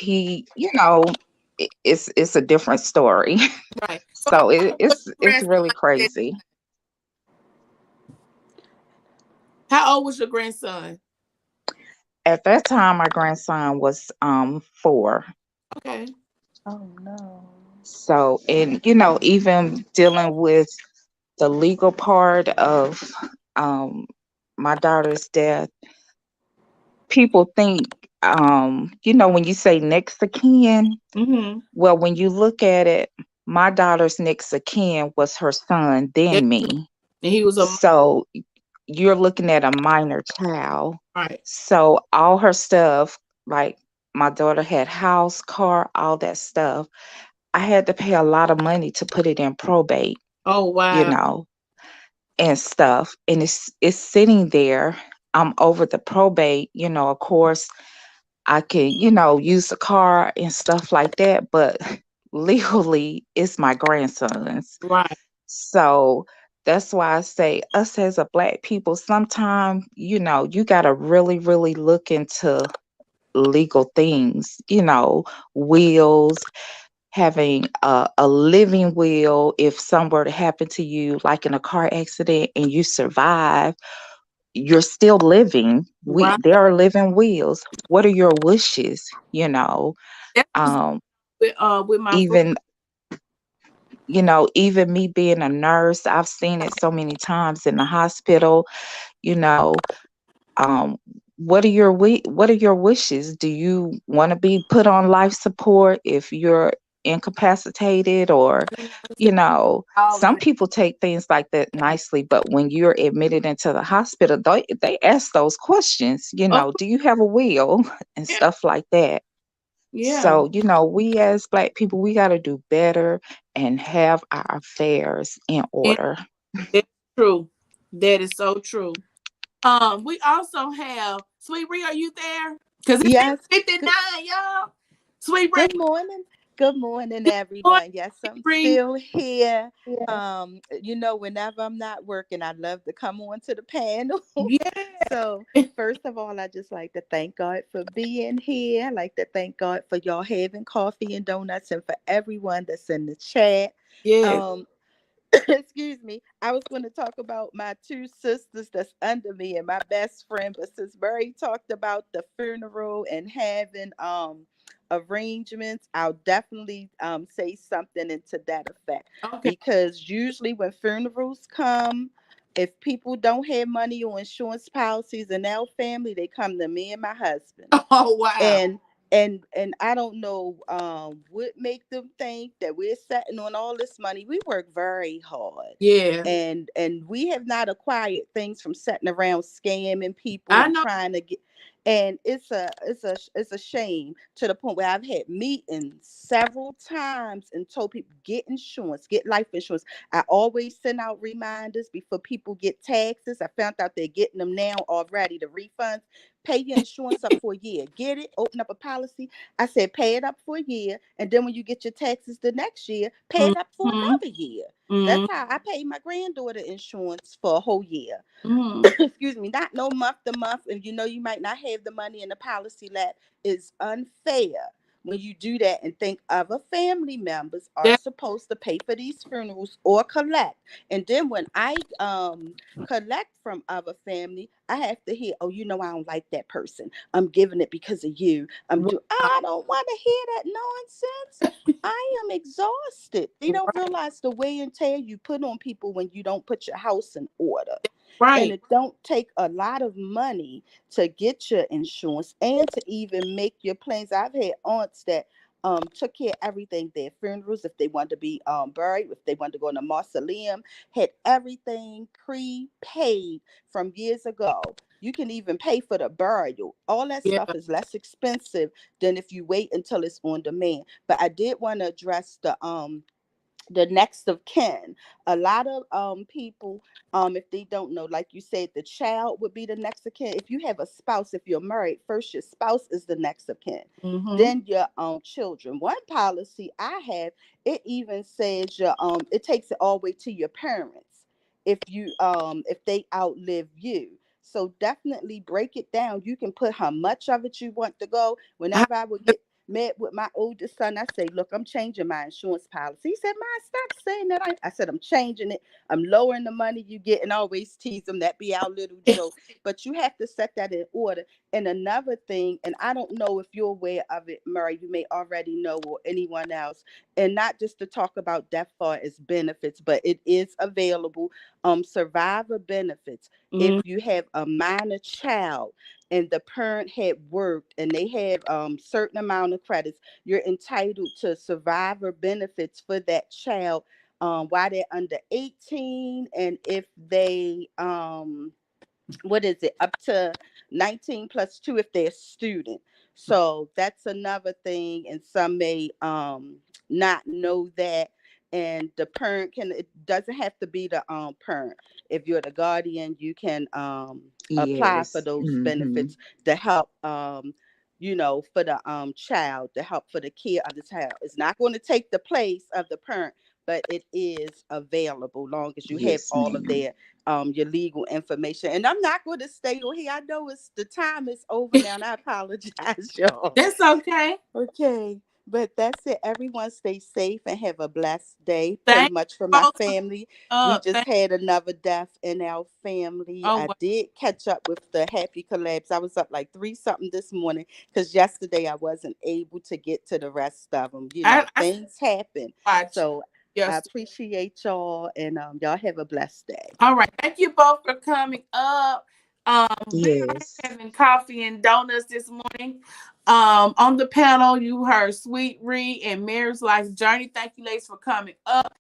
it's a different story. right. So So how old was your it's grandson? really crazy. How old was your grandson? At that time, my grandson was 4. Okay. Oh no. So, and even dealing with the legal part of um my daughter's death, people think, when you say next of kin, Mm-hmm. well, when you look at it, my daughter's next of kin was her son, That's then true. me. And he was a So you're looking at a minor child. right. So all her stuff, like my daughter had house, car, all that stuff. I had to pay a lot of money to put it in probate, Oh you wow. know, and stuff. And it's sitting there. I'm over the probate, of course, I can, use the car and stuff like that, but legally it's my grandson's. Right. So that's why I say us as a black people, sometimes, you gotta really, really look into legal things, wills, having a living will. If some were to happen to you, like in a car accident, and you survive, you're still living. Right. There are living wills. What are your wishes? That was Um, with my friend. even even me being a nurse, I've seen it so many times in the hospital. You know, um, what are your wishes? Do you want to be put on life support if you're incapacitated, or All of some that. people take things like that nicely, but when you're admitted into the hospital, they ask those questions. Oh Do you have a will and yeah. stuff like that? Yeah. So, we as black people, we got to do better and have our affairs in And order. that's true. That is so true. We also have Sweet Ree, are you there? Because it's Yes. 6:59, y'all. Sweet Ree, Good morning. Good morning, good morning, everyone. Yes, Sweet I'm Ree. still here. Whenever I'm not working, I love to come on to the panel. Yeah. So, first of all, I just like to thank God for being here. I like to thank God for y'all having coffee and donuts, and for everyone that's in the chat. Yes. Um, excuse me, I was going to talk about my two sisters that's under me and my best friend, but since Barry talked about the funeral and having arrangements, I'll definitely say something into that effect, Okay. because usually when funerals come, if people don't have money or insurance policies in our family, they come to me and my husband. Oh wow. And I don't know what make them think that we're sitting on all this money. We work very hard, Yeah. and we have not acquired things from sitting around scamming people I and know. trying to get. And it's a shame, to the point where I've had meetings several times and told people, get insurance, get life insurance. I always send out reminders before people get taxes. I found out they're getting them now already, the refunds. Pay your insurance up for a year. Get it, open up a policy. I said, pay it up for a year. And then when you get your taxes the next year, pay it up for Mm-hmm. another year. That's Mm-hmm. how I paid my granddaughter insurance for a whole year. Mm-hmm. Excuse me, not no month to month. And you might not have the money in the policy lap. Is unfair when you do that and think other family members are That supposed to pay for these funerals or collect. And then when I collect from other family, I have to hear, oh, I don't like that person. I'm giving it because of you. wow. I don't want to hear that nonsense. I am exhausted. They don't Right. realize the wear and tear you put on people when you don't put your house in order. And Right. it don't take a lot of money to get your insurance and to even make your plans. I've had aunts that took care of everything, their funerals, if they wanted to be buried, if they wanted to go in a mausoleum, had everything prepaid from years ago. You can even pay for the burial. All that Yeah. stuff is less expensive than if you wait until it's on demand. But I did want to address the next of kin. A lot of people, if they don't know, like you said, the child would be the next of kin. If you have a spouse, if you're married, first your spouse is the next of kin, Mm-hmm. then your children. One policy I have, it even says your it takes it all the way to your parents if you if they outlive you. So definitely break it down. You can put how much of it you want to go. Whenever I would get met with my oldest son, I say, look, I'm changing my insurance policy. He said, Ma, stop saying that. I said, I'm changing it. I'm lowering the money you get, and I always tease them. That be our little joke. But you have to set that in order. And another thing, and I don't know if you're aware of it, Murray, you may already know, or anyone else, and not just to talk about death far as benefits, but it is available. Survivor benefits. If Mm-hmm. you have a minor child and the parent had worked and they have certain amount of credits, you're entitled to survivor benefits for that child while they're under 18, and if they what is it, up to 19 plus 2 if they're a student. So that's another thing, and some may not know that. And the parent can, it doesn't have to be the parent. If you're the guardian, you can apply for Yes. those Mm-hmm. benefits to help for the child, to help for the care of the child. It's not going to take the place of the parent, but it is available long as you have Yes, all of ma'am. their your legal information. And I'm not going to stay on here. I know it's the time is over now, and I apologize, y'all. That's okay. Okay. But that's it. Everyone stay safe and have a blessed day. Pray Thank much for you my both for family. We up. just had another death in our family. Oh, I well, did catch up with the happy collabs. I was up like 3 something this morning because yesterday I wasn't able to get to the rest of them. I Things happen. watch. So I Yes. appreciate y'all, and y'all have a blessed day. All right. Thank you both for coming up. We are Yes. having coffee and donuts this morning. On the panel, you heard Sweet Ree and Mary's Life Journey. Thank you, ladies, for coming up.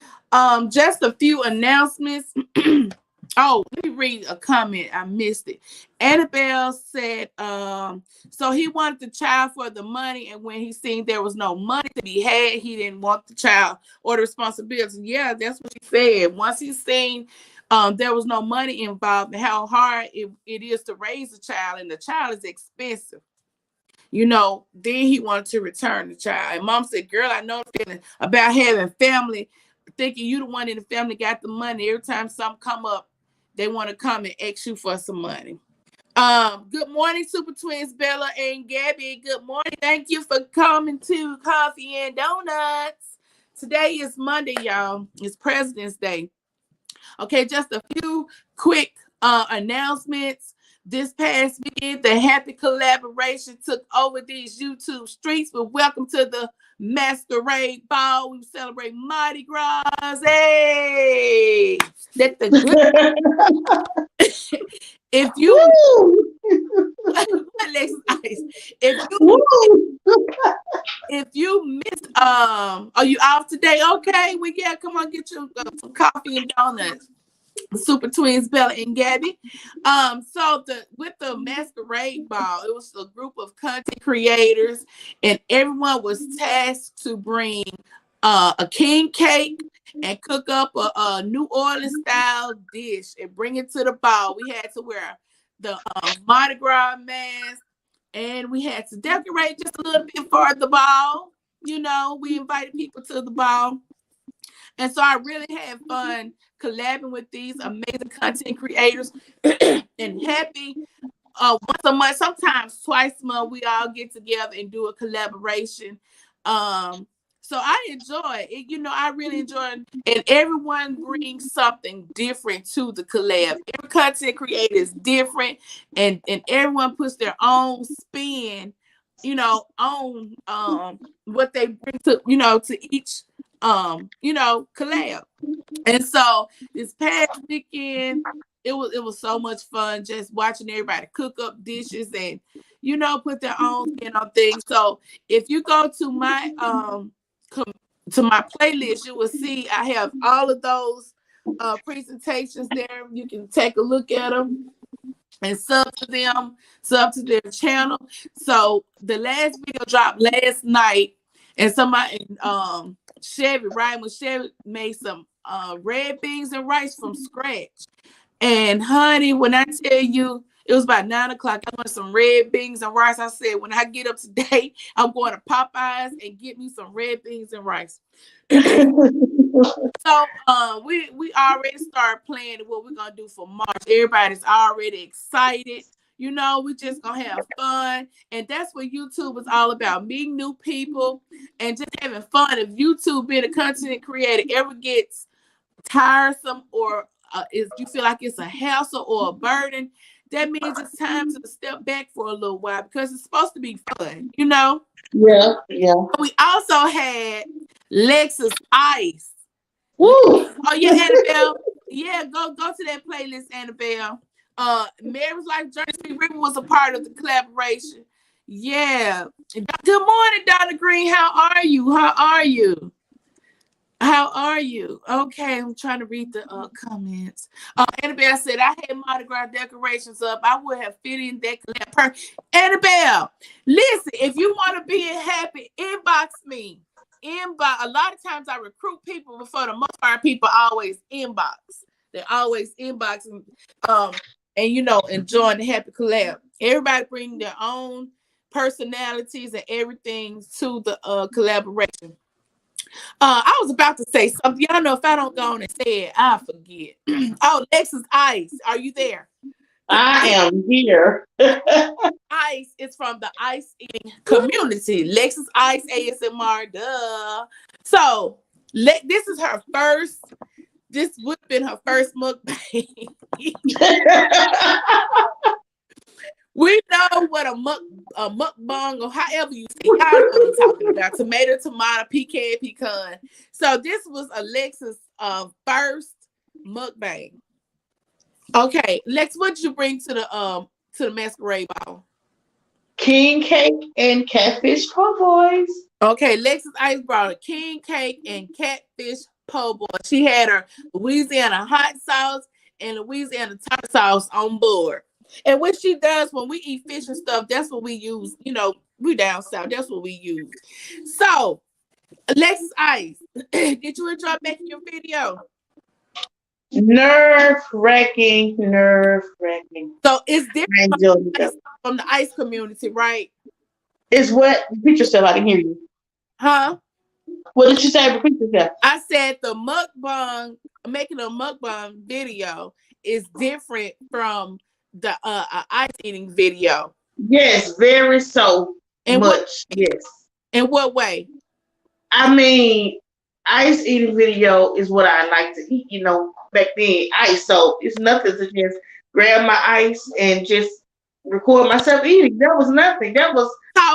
Just a few announcements. Oh, let me read a comment. I missed it. Annabelle said, so he wanted the child for the money, and when he seen there was no money to be had, he didn't want the child or the responsibility. Yeah, that's what he said. Once he seen there was no money involved and how hard it is to raise a child, and the child is expensive. Then he wanted to return the child. And mom said, girl, I know the feeling about having family, thinking you the one in the family got the money. Every time something come up, they want to come and ask you for some money. Good morning, Super Twins, Bella and Gabby. Good morning. Thank you for coming to Coffee and Donuts. Today is Monday, y'all. It's President's Day. Okay, just a few quick announcements. This past weekend, the Happy Collaboration took over these YouTube streets. But welcome to the Masquerade Ball. We celebrate Mardi Gras. Hey, let the good. If you Woo! if you Woo! if you missed are you off today? Okay, come on, get you some coffee and donuts. Super Twins, Bella and Gabby. So with the Masquerade Ball, it was a group of content creators, and everyone was tasked to bring a king cake and cook up a New Orleans style dish and bring it to the ball. We had to wear the Mardi Gras mask, and we had to decorate just a little bit for the ball. We invited people to the ball. And so I really had fun collabing with these amazing content creators. And happy once a month, sometimes twice a month, we all get together and do a collaboration. So I enjoy it. I really enjoy it. And everyone brings something different to the collab. Every content creator is different, and everyone puts their own spin, on what they bring to each collab. And so this past weekend, it was so much fun just watching everybody cook up dishes and put their own spin on things. So if you go to my to my playlist, you will see I have all of those presentations there. You can take a look at them and sub to their channel. So the last video dropped last night. And somebody, Chevy, Ryan with Chevy made some red beans and rice from scratch. And honey, when I tell you, it was about 9 o'clock. I wanted some red beans and rice. I said, when I get up today, I'm going to Popeyes and get me some red beans and rice. So we already started planning what we're gonna do for March. Everybody's already excited. You know, we just gonna have fun. And that's what YouTube is all about. Meeting new people and just having fun. If YouTube being a content creator ever gets tiresome or is you feel like it's a hassle or a burden, that means it's time to step back for a little while because it's supposed to be fun, you know. Yeah, yeah. We also had Lexus Ice. Woo! Oh yeah, Annabelle. Yeah, go to that playlist, Annabelle. Mary's Life Journey Sweet River was a part of the collaboration. Yeah. Good morning, Donna Green. How are you? How are you? How are you? Okay, I'm trying to read the comments. Annabelle said, I had Mardi Gras decorations up. I would have fit in that. Annabelle, listen, if you want to be happy, inbox me. Inbox. A lot of times I recruit people, but for the most part, people always inbox. They always inbox and you know, enjoying the happy collab. Everybody bring their own personalities and everything to the collaboration. I was about to say something. Y'all know if I don't go on and say it, I forget. Oh, Lexus Ice, are you there? I am here. Ice is from the ice eating community. Lexus Ice ASMR, duh. So this is her first. This would have been her first mukbang. We know what a mukbang or however you say. Y'all know what I'm talking about. Tomato, pecan. So this was Alexa's first mukbang. Okay, Lex, what did you bring to the masquerade ball? King cake and catfish po' boys. Okay, Lexus Ice brought a king cake and catfish po' boy. She had her Louisiana hot sauce and Louisiana tartar sauce on board. And what she does when we eat fish and stuff, that's what we use. You know, we down south. That's what we use. So, Alexis Ice, did you enjoy making your video? Nerve-wracking. So, it's different I from the ice community, right? It's what? Repeat yourself. I can hear you. Huh? What did you say? Repeat yourself. I said the mukbang, making a mukbang video is different from the ice eating video. Yes, very so much. Yes. In what way? I mean, ice eating video is what I like to eat, you know, back then, ice. So it's nothing to just grab my ice and just record myself eating. That was nothing. That was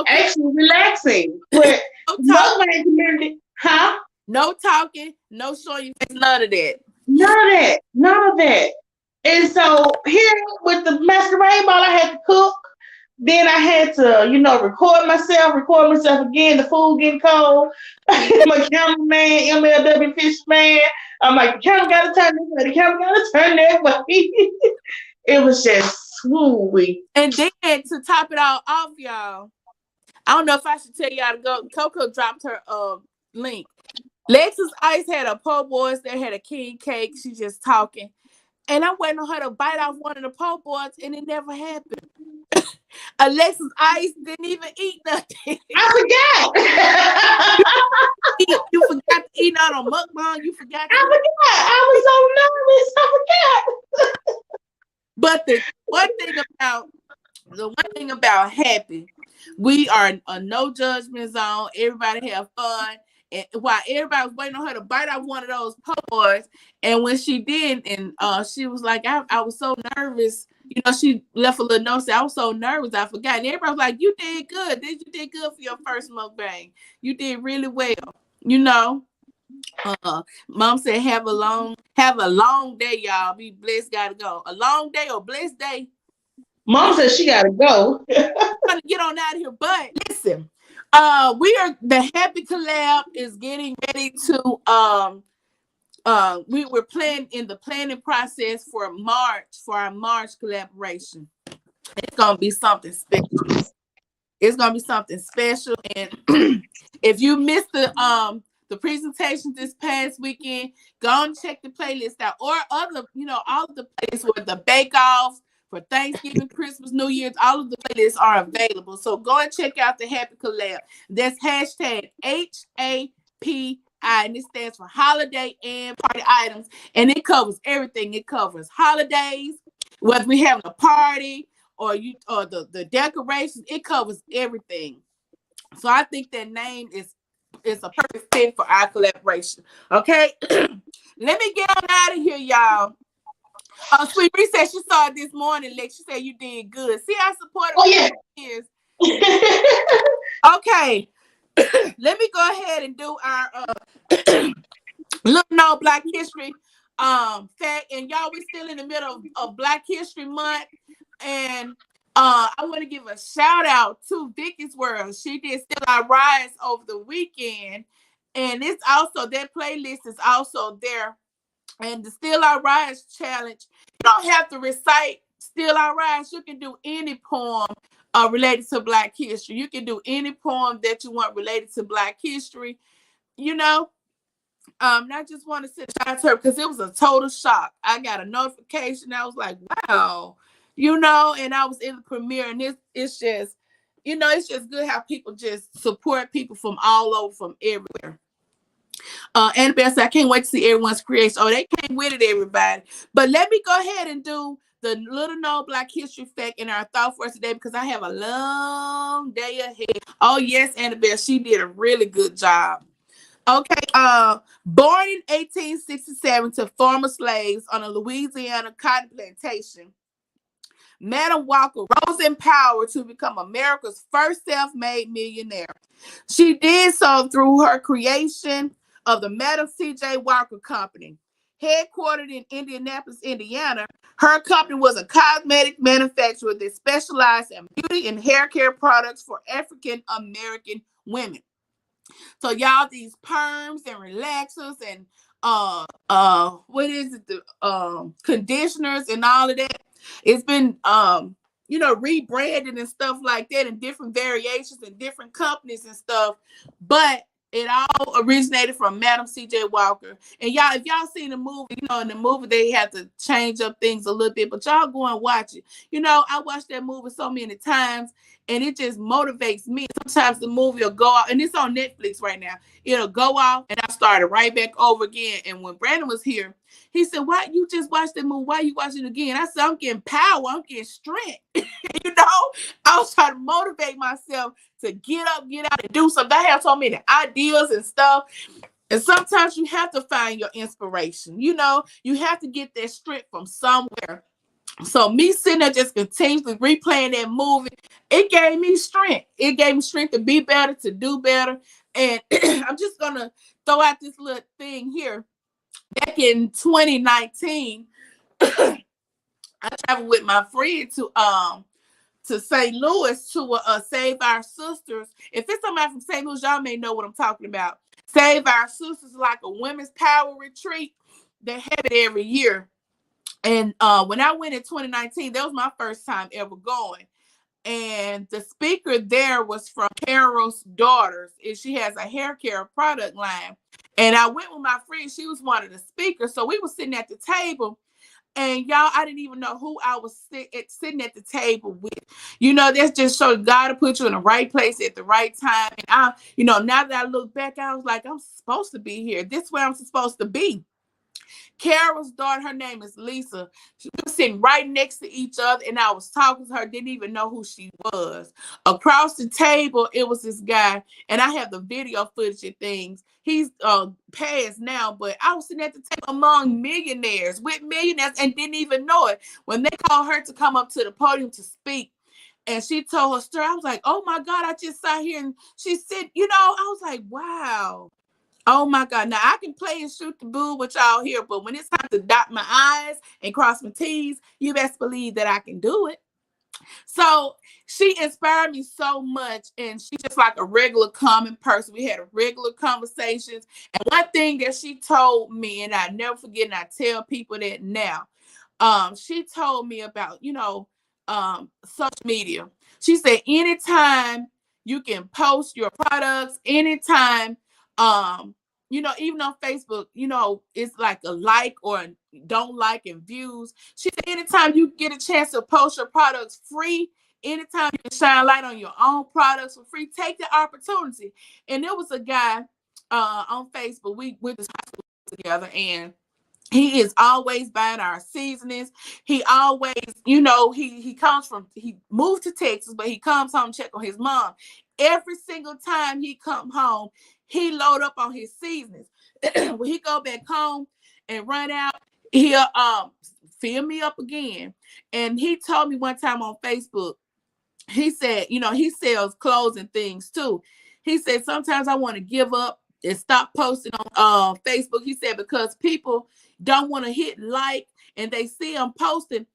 actually relaxing. But mukbang community, huh? No talking, no showing your face, none of that. None of that. And so here with the masquerade ball, I had to cook. Then I had to, you know, record myself again. The food getting cold. My cameraman, MLW Fishman. I'm like, the camera got to turn this way. The camera got to turn that way. It was just swooey. And then to top it all off, y'all, I don't know if I should tell y'all to go. Coco dropped her link. Lexus Ice had a po' boys. They had a king cake. She just talking. And I'm waiting on her to bite off one of the po' boys, and it never happened. Alexis Ice didn't even eat nothing. I forgot. You forgot to eat on a mukbang. You forgot. I forgot. I was so nervous. I forgot. But the one thing about Happy, we are a no judgment zone. Everybody have fun. And while everybody was waiting on her to bite off one of those po' boys, and when she did, and she was like, I was so nervous. You know, she left a little note saying, I was so nervous, I forgot. And everybody was like, you did good. You did good for your first mukbang. You did really well. You know. Mom said, have a long day, y'all. Be blessed, gotta go. A long day or blessed day. Mom said she gotta go. Trying to get on out of here. But listen, the Happy Collab is getting ready to we were planning in the planning process for our March collaboration. It's gonna be something special. It's gonna be something special. And if you missed the presentation this past weekend, go and check the playlist out, or other, all of the playlists with the bake-offs for Thanksgiving, Christmas, New Year's. All of the playlists are available. So go and check out the Happy Collab. That's hashtag HAPI, and it stands for holiday and party items. And it covers everything. It covers holidays, whether we having a party or the decorations. It covers everything. So I think that name is a perfect fit for our collaboration. Okay. Let me get on out of here, y'all. Sweet Bree said she saw it this morning. Lex, she said you did good. See how supportive is. Okay. Let me go ahead and do our Little known Black History fact. And y'all, we still in the middle of Black History Month. And I want to give a shout out to Vicky's World. She did Still I Rise over the weekend. And it's also, their playlist is also there. And the Still I Rise challenge, you don't have to recite Still I Rise. You can do any poem related to Black history. You can do any poem that you want related to Black history. I just want to say shout out to her because it was a total shock. I got a notification. I was like, wow, and I was in the premiere, and it's just, it's just good how people just support people from all over, from everywhere. Annabelle said, I can't wait to see everyone's creation. Oh, they came with it, everybody. But let me go ahead and do the little known Black history fact in our thought for us today, because I have a long day ahead. Oh, yes, Annabelle, she did a really good job. Okay, born in 1867 to former slaves on a Louisiana cotton plantation, Madam Walker rose in power to become America's first self-made millionaire. She did so through her creation of the Madam C.J. Walker Company. Headquartered in Indianapolis, Indiana, her company was a cosmetic manufacturer that specialized in beauty and hair care products for African American women. So y'all, these perms and relaxers and what is it, the conditioners and all of that, it's been rebranded and stuff like that, in different variations and different companies and stuff, but it all originated from Madam C.J. Walker. And y'all, if y'all seen the movie, in the movie they had to change up things a little bit, but y'all go and watch it. I watched that movie so many times, and it just motivates me. Sometimes the movie will go out, and it's on Netflix right now. It'll go off, and I started right back over again. And when Brandon was here, he said, "Why you just watched the movie? Why you watching it again?" I said, "I'm getting power. I'm getting strength." I was trying to motivate myself to get up, get out, and do something. I have so many ideas and stuff. And sometimes you have to find your inspiration. You have to get that strength from somewhere. So me sitting there just continuously replaying that movie, it gave me strength. It gave me strength to be better, to do better. And I'm just going to throw out this little thing here. Back in 2019, I traveled with my friend to St. Louis to Save Our Sisters. If it's somebody from St. Louis, y'all may know what I'm talking about. Save Our Sisters is like a women's power retreat. They have it every year. And when I went in 2019, that was my first time ever going. And the speaker there was from Carol's Daughters, and she has a hair care product line. And I went with my friend. She was one of the speakers. So we were sitting at the table. And y'all, I didn't even know who I was sitting at the table with. That's just so God to put you in the right place at the right time. And now that I look back, I was like, I'm supposed to be here. This is where I'm supposed to be. Carol's daughter, her name is Lisa. She was sitting right next to each other, and I was talking to her, didn't even know who she was. Across the table, it was this guy, and I have the video footage and things. He's passed now, but I was sitting at the table among millionaires, with millionaires, and didn't even know it. When they called her to come up to the podium to speak, and she told her story, I was like, oh my God, I just sat here, and she said, I was like, wow. Oh my God. Now I can play and shoot the boo with y'all here, but when it's time to dot my I's and cross my T's, you best believe that I can do it. So she inspired me so much, and she's just like a regular common person. We had regular conversations. And one thing that she told me, and I never forget, and I tell people that now, she told me about, social media. She said anytime you can post your products, anytime, even on Facebook, it's like a like or don't like and views. She said anytime you get a chance to post your products free, anytime you can shine light on your own products for free, take the opportunity. And there was a guy on Facebook. We went to high school together, and he is always buying our seasonings. He always, he moved to Texas, but he comes home check on his mom. Every single time he come home, he load up on his seasonings. When he go back home and run out, he'll fill me up again. And he told me one time on Facebook, he said, he sells clothes and things too. He said, sometimes I want to give up and stop posting on Facebook. He said, because people don't want to hit like and they see I'm posting.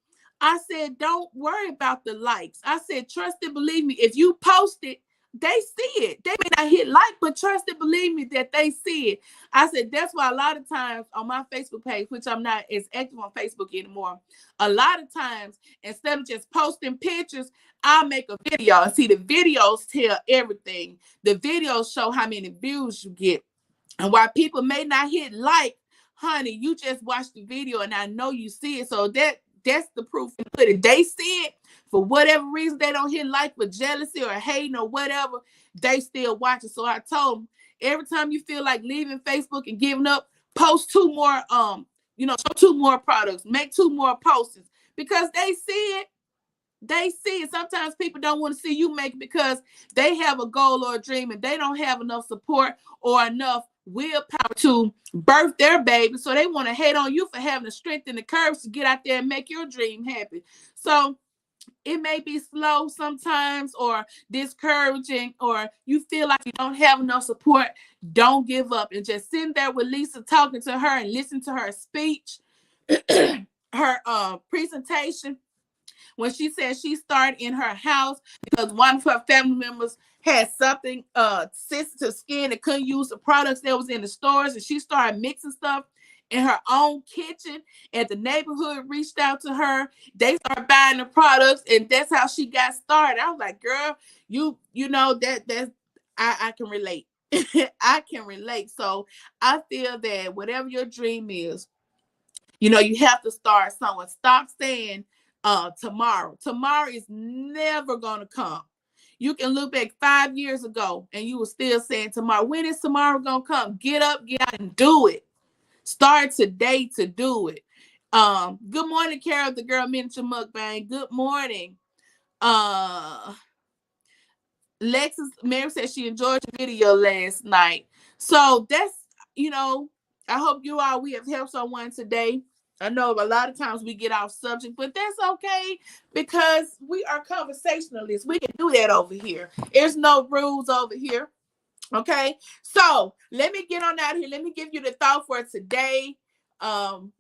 I said, don't worry about the likes. I said, trust and believe me. If you post it, they see it. They may not hit like, but trust and believe me that they see it. I said, that's why a lot of times on my Facebook page, which I'm not as active on Facebook anymore, a lot of times, instead of just posting pictures, I'll make a video. And see, the videos tell everything. The videos show how many views you get. And while people may not hit like, honey, you just watch the video and I know you see it. So that's the proof. If they see it, for whatever reason, they don't hit like for jealousy or hating or whatever, they still watch it. So I told them, every time you feel like leaving Facebook and giving up, post two more, show two more products, make two more posts, because they see it. They see it. Sometimes people don't want to see you make it because they have a goal or a dream and they don't have enough support or enough willpower to birth their baby. So they want to hate on you for having the strength and the courage to get out there and make your dream happen. So it may be slow sometimes or discouraging, or you feel like you don't have enough support. Don't give up, and just sitting there with Lisa, talking to her and listen to her speech, her presentation. When she said she started in her house because one of her family members had something sensitive skin and couldn't use the products that was in the stores, and she started mixing stuff in her own kitchen, and the neighborhood reached out to her. They started buying the products, and that's how she got started. I was like, girl, you know that's I can relate. I can relate. So I feel that whatever your dream is, you have to start somewhere. Stop saying tomorrow. Tomorrow is never gonna come. You can look back 5 years ago and you were still saying tomorrow. When is tomorrow gonna come? Get up, get out, and do it. Start today to do it. Good morning, Carol, the girl miniature mukbang. Good morning. Lexus Mary said she enjoyed the video last night. So that's, I hope we have helped someone today. I know a lot of times we get off subject, but that's okay because we are conversationalists. We can do that over here. There's no rules over here. Okay. So let me get on out here. Let me give you the thought for today. And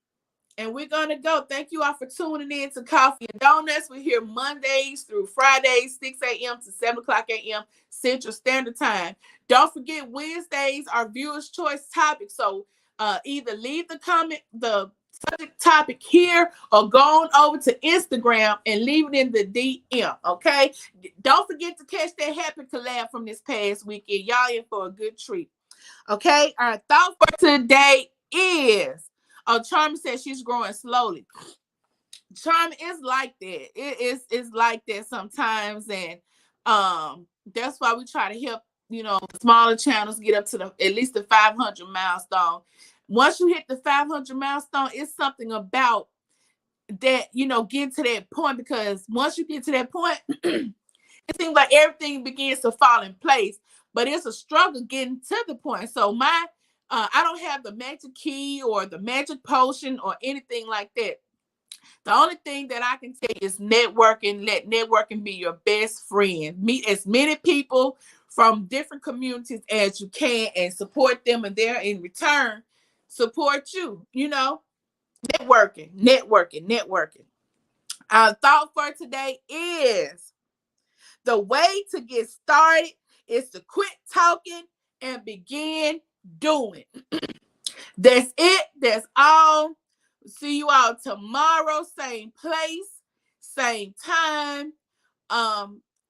we're going to go. Thank you all for tuning in to Coffee and Donuts. We're here Mondays through Fridays, 6 a.m. to 7 o'clock a.m. Central Standard Time. Don't forget Wednesdays are viewers' choice topics. So either leave the subject topic here or go on over to Instagram and leave it in the DM. Okay. Don't forget to catch that happy collab from this past weekend. Y'all in for a good treat. Okay. Our thought for today is, Charmy says she's growing slowly. Charmy is like that. It's like that sometimes, and that's why we try to help smaller channels get up to at least the 500 milestone. Once you hit the 500 milestone, it's something about that, getting to that point, because once you get to that point, it seems like everything begins to fall in place. But it's a struggle getting to the point. So I don't have the magic key or the magic potion or anything like that. The only thing that I can tell you is networking. Let networking be your best friend. Meet as many people from different communities as you can and support them, and they're in return support you. Networking. Our thought for today is, the way to get started is to quit talking and begin doing. That's it. That's all. See you all tomorrow, same place, same time.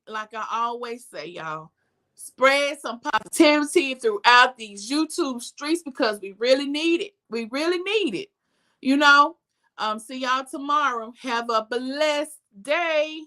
like I always say, y'all, spread some positivity throughout these YouTube streets because we really need it. We really need it. You know. See y'all tomorrow. Have a blessed day.